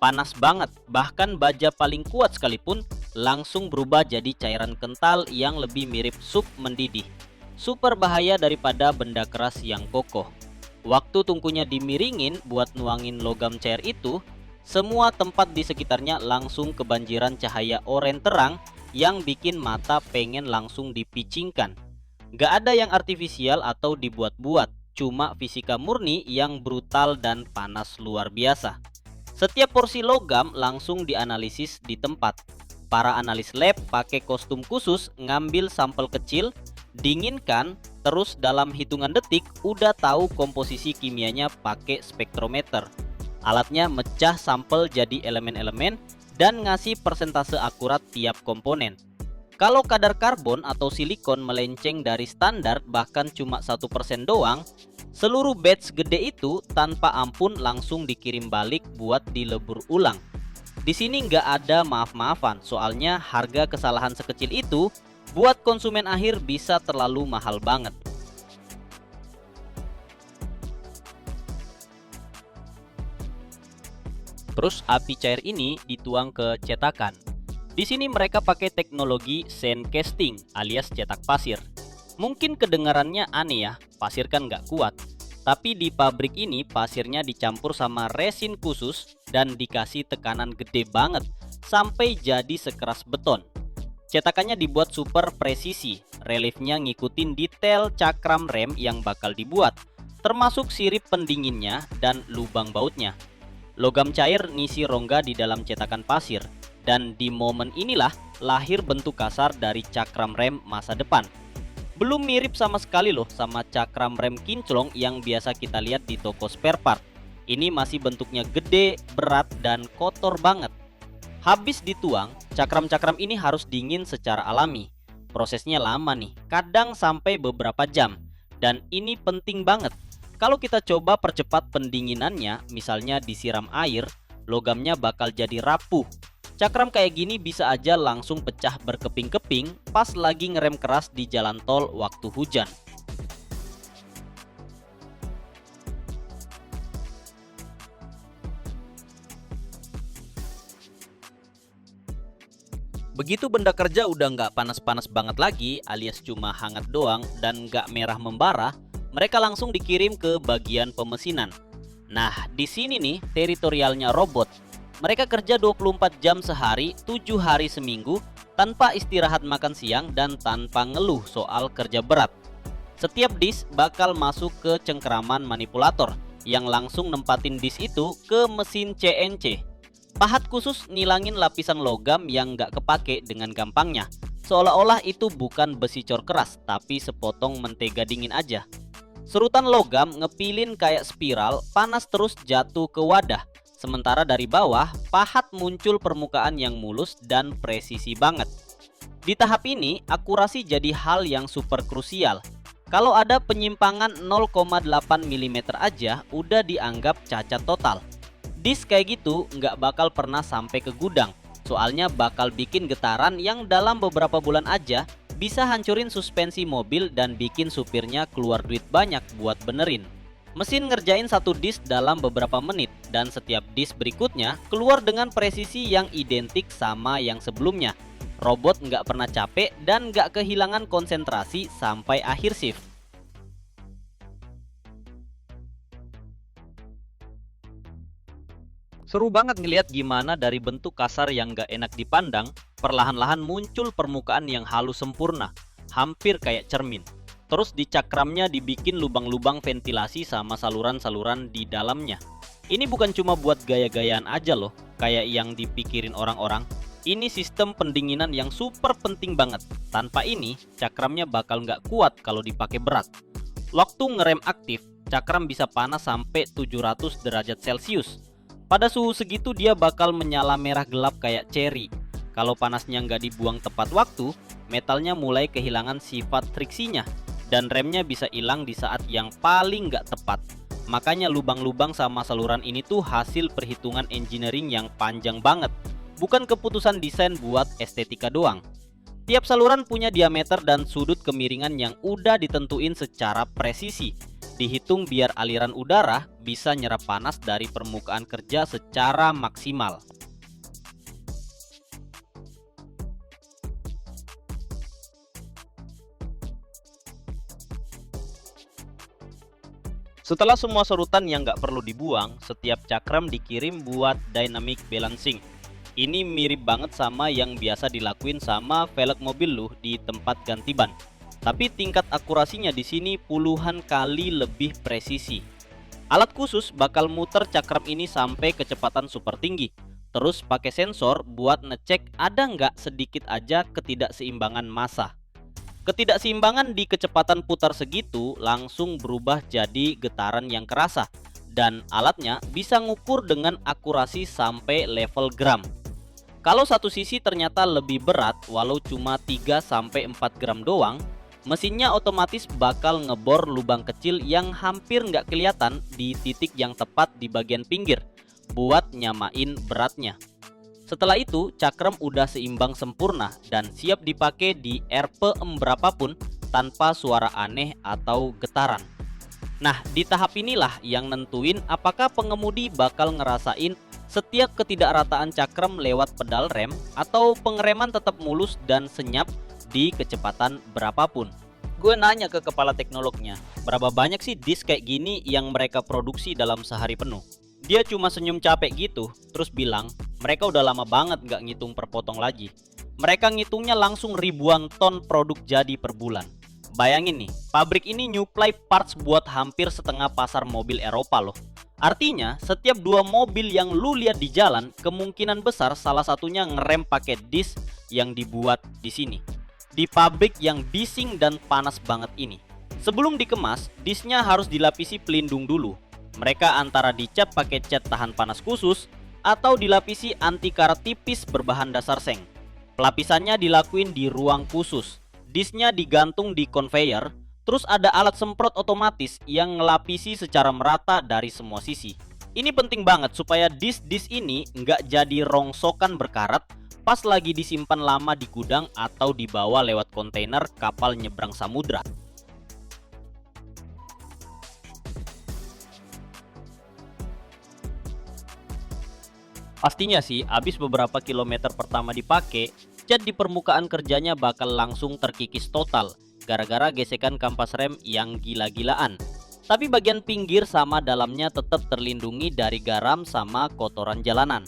Panas banget, bahkan baja paling kuat sekalipun langsung berubah jadi cairan kental yang lebih mirip sup mendidih. Super bahaya daripada benda keras yang kokoh. Waktu tungkunya dimiringin buat nuangin logam cair itu, semua tempat di sekitarnya langsung kebanjiran cahaya oranye terang yang bikin mata pengen langsung dipicingkan. Gak ada yang artifisial atau dibuat-buat, cuma fisika murni yang brutal dan panas luar biasa. Setiap porsi logam langsung dianalisis di tempat. Para analis lab pakai kostum khusus ngambil sampel kecil, dinginkan, terus dalam hitungan detik udah tahu komposisi kimianya pakai spektrometer. Alatnya mecah sampel jadi elemen-elemen dan ngasih persentase akurat tiap komponen. Kalau kadar karbon atau silikon melenceng dari standar bahkan cuma 1% doang, seluruh batch gede itu tanpa ampun langsung dikirim balik buat dilebur ulang. Di sini nggak ada maaf-maafan, soalnya harga kesalahan sekecil itu buat konsumen akhir bisa terlalu mahal banget. Terus api cair ini dituang ke cetakan. Di sini mereka pakai teknologi sand casting alias cetak pasir. Mungkin kedengarannya aneh ya, pasir kan nggak kuat. Tapi di pabrik ini pasirnya dicampur sama resin khusus dan dikasih tekanan gede banget sampai jadi sekeras beton. Cetakannya dibuat super presisi, reliefnya ngikutin detail cakram rem yang bakal dibuat, termasuk sirip pendinginnya dan lubang bautnya. Logam cair ngisi rongga di dalam cetakan pasir, dan di momen inilah lahir bentuk kasar dari cakram rem masa depan. Belum mirip sama sekali loh sama cakram rem kinclong yang biasa kita lihat di toko spare part. Ini masih bentuknya gede, berat, dan kotor banget. Habis dituang, cakram-cakram ini harus dingin secara alami. Prosesnya lama nih, kadang sampai beberapa jam. Dan ini penting banget. Kalau kita coba percepat pendinginannya, misalnya disiram air, logamnya bakal jadi rapuh. Cakram kayak gini bisa aja langsung pecah berkeping-keping pas lagi ngerem keras di jalan tol waktu hujan. Begitu benda kerja udah nggak panas-panas banget lagi alias cuma hangat doang dan nggak merah membara, mereka langsung dikirim ke bagian pemesinan. Nah, di sini nih teritorialnya robot. Mereka kerja 24 jam sehari, 7 hari seminggu, tanpa istirahat makan siang dan tanpa ngeluh soal kerja berat. Setiap disk bakal masuk ke cengkeraman manipulator yang langsung nempatin disk itu ke mesin CNC. Pahat khusus nilangin lapisan logam yang nggak kepake dengan gampangnya, seolah-olah itu bukan besi cor keras, tapi sepotong mentega dingin aja. Serutan logam ngepilin kayak spiral, panas terus jatuh ke wadah. Sementara dari bawah, pahat muncul permukaan yang mulus dan presisi banget. Di tahap ini, akurasi jadi hal yang super krusial. Kalau ada penyimpangan 0,8 mm aja, udah dianggap cacat total. Disk kayak gitu nggak bakal pernah sampai ke gudang, soalnya bakal bikin getaran yang dalam beberapa bulan aja bisa hancurin suspensi mobil dan bikin supirnya keluar duit banyak buat benerin. Mesin ngerjain satu disk dalam beberapa menit, dan setiap disk berikutnya keluar dengan presisi yang identik sama yang sebelumnya. Robot nggak pernah capek dan nggak kehilangan konsentrasi sampai akhir shift. Seru banget ngelihat gimana dari bentuk kasar yang gak enak dipandang, perlahan-lahan muncul permukaan yang halus sempurna, hampir kayak cermin. Terus di cakramnya dibikin lubang-lubang ventilasi sama saluran-saluran di dalamnya. Ini bukan cuma buat gaya-gayaan aja loh, kayak yang dipikirin orang-orang. Ini sistem pendinginan yang super penting banget. Tanpa ini, cakramnya bakal nggak kuat kalau dipakai berat. Waktu ngerem aktif, cakram bisa panas sampai 700 derajat Celcius. Pada suhu segitu dia bakal menyala merah gelap kayak ceri. Kalau panasnya nggak dibuang tepat waktu, metalnya mulai kehilangan sifat friksinya. Dan remnya bisa hilang di saat yang paling nggak tepat. Makanya lubang-lubang sama saluran ini tuh hasil perhitungan engineering yang panjang banget. Bukan keputusan desain buat estetika doang. Tiap saluran punya diameter dan sudut kemiringan yang udah ditentuin secara presisi. Dihitung biar aliran udara bisa nyerap panas dari permukaan kerja secara maksimal. Setelah semua serutan yang nggak perlu dibuang, setiap cakram dikirim buat dynamic balancing. Ini mirip banget sama yang biasa dilakuin sama velg mobil lu di tempat ganti ban. Tapi tingkat akurasinya di sini puluhan kali lebih presisi. Alat khusus bakal muter cakram ini sampai kecepatan super tinggi. Terus pakai sensor buat ngecek ada nggak sedikit aja ketidakseimbangan massa. Ketidakseimbangan di kecepatan putar segitu langsung berubah jadi getaran yang kerasa. Dan alatnya bisa ngukur dengan akurasi sampai level gram. Kalau satu sisi ternyata lebih berat walau cuma 3-4 gram doang, mesinnya otomatis bakal ngebor lubang kecil yang hampir nggak kelihatan di titik yang tepat di bagian pinggir buat nyamain beratnya. Setelah itu, cakrem udah seimbang sempurna dan siap dipakai di RPM berapapun tanpa suara aneh atau getaran. Nah, di tahap inilah yang nentuin apakah pengemudi bakal ngerasain setiap ketidakrataan cakrem lewat pedal rem atau pengereman tetap mulus dan senyap di kecepatan berapapun. Gue nanya ke kepala teknolognya, berapa banyak sih disk kayak gini yang mereka produksi dalam sehari penuh? Dia cuma senyum capek gitu, terus bilang mereka udah lama banget nggak ngitung per potong lagi. Mereka ngitungnya langsung ribuan ton produk jadi per bulan. Bayangin nih, pabrik ini nyuplai parts buat hampir setengah pasar mobil Eropa loh. Artinya, setiap 2 mobil yang lu lihat di jalan, kemungkinan besar salah satunya ngerem pakai disk yang dibuat di sini. Di pabrik yang bising dan panas banget ini. Sebelum dikemas, disknya harus dilapisi pelindung dulu. Mereka antara dicap pakai cat tahan panas khusus atau dilapisi anti karat tipis berbahan dasar seng. Pelapisannya dilakuin di ruang khusus. Disknya digantung di conveyor, terus ada alat semprot otomatis yang ngelapisi secara merata dari semua sisi. Ini penting banget supaya disk-disk ini nggak jadi rongsokan berkarat pas lagi disimpan lama di gudang atau dibawa lewat kontainer kapal nyebrang samudra. Pastinya sih, abis beberapa kilometer pertama dipakai, cat di permukaan kerjanya bakal langsung terkikis total gara-gara gesekan kampas rem yang gila-gilaan. Tapi bagian pinggir sama dalamnya tetap terlindungi dari garam sama kotoran jalanan.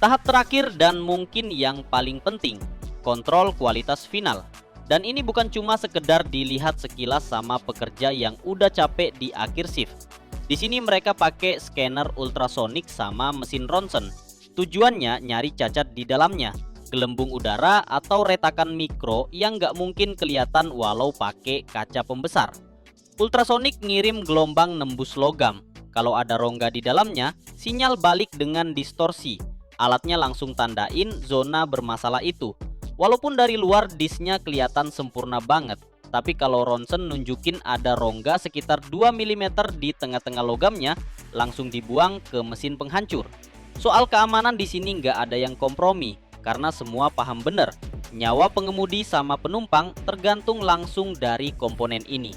Tahap terakhir dan mungkin yang paling penting, kontrol kualitas final. Dan ini bukan cuma sekedar dilihat sekilas sama pekerja yang udah capek di akhir shift. Di sini mereka pakai scanner ultrasonik sama mesin ronsen. Tujuannya nyari cacat di dalamnya, gelembung udara atau retakan mikro yang nggak mungkin kelihatan walau pakai kaca pembesar. Ultrasonik ngirim gelombang nembus logam. Kalau ada rongga di dalamnya, sinyal balik dengan distorsi. Alatnya langsung tandain zona bermasalah itu. Walaupun dari luar disknya kelihatan sempurna banget, tapi kalau ronsen nunjukin ada rongga sekitar 2 mm di tengah-tengah logamnya, langsung dibuang ke mesin penghancur. Soal keamanan di sini nggak ada yang kompromi, karena semua paham bener. Nyawa pengemudi sama penumpang tergantung langsung dari komponen ini.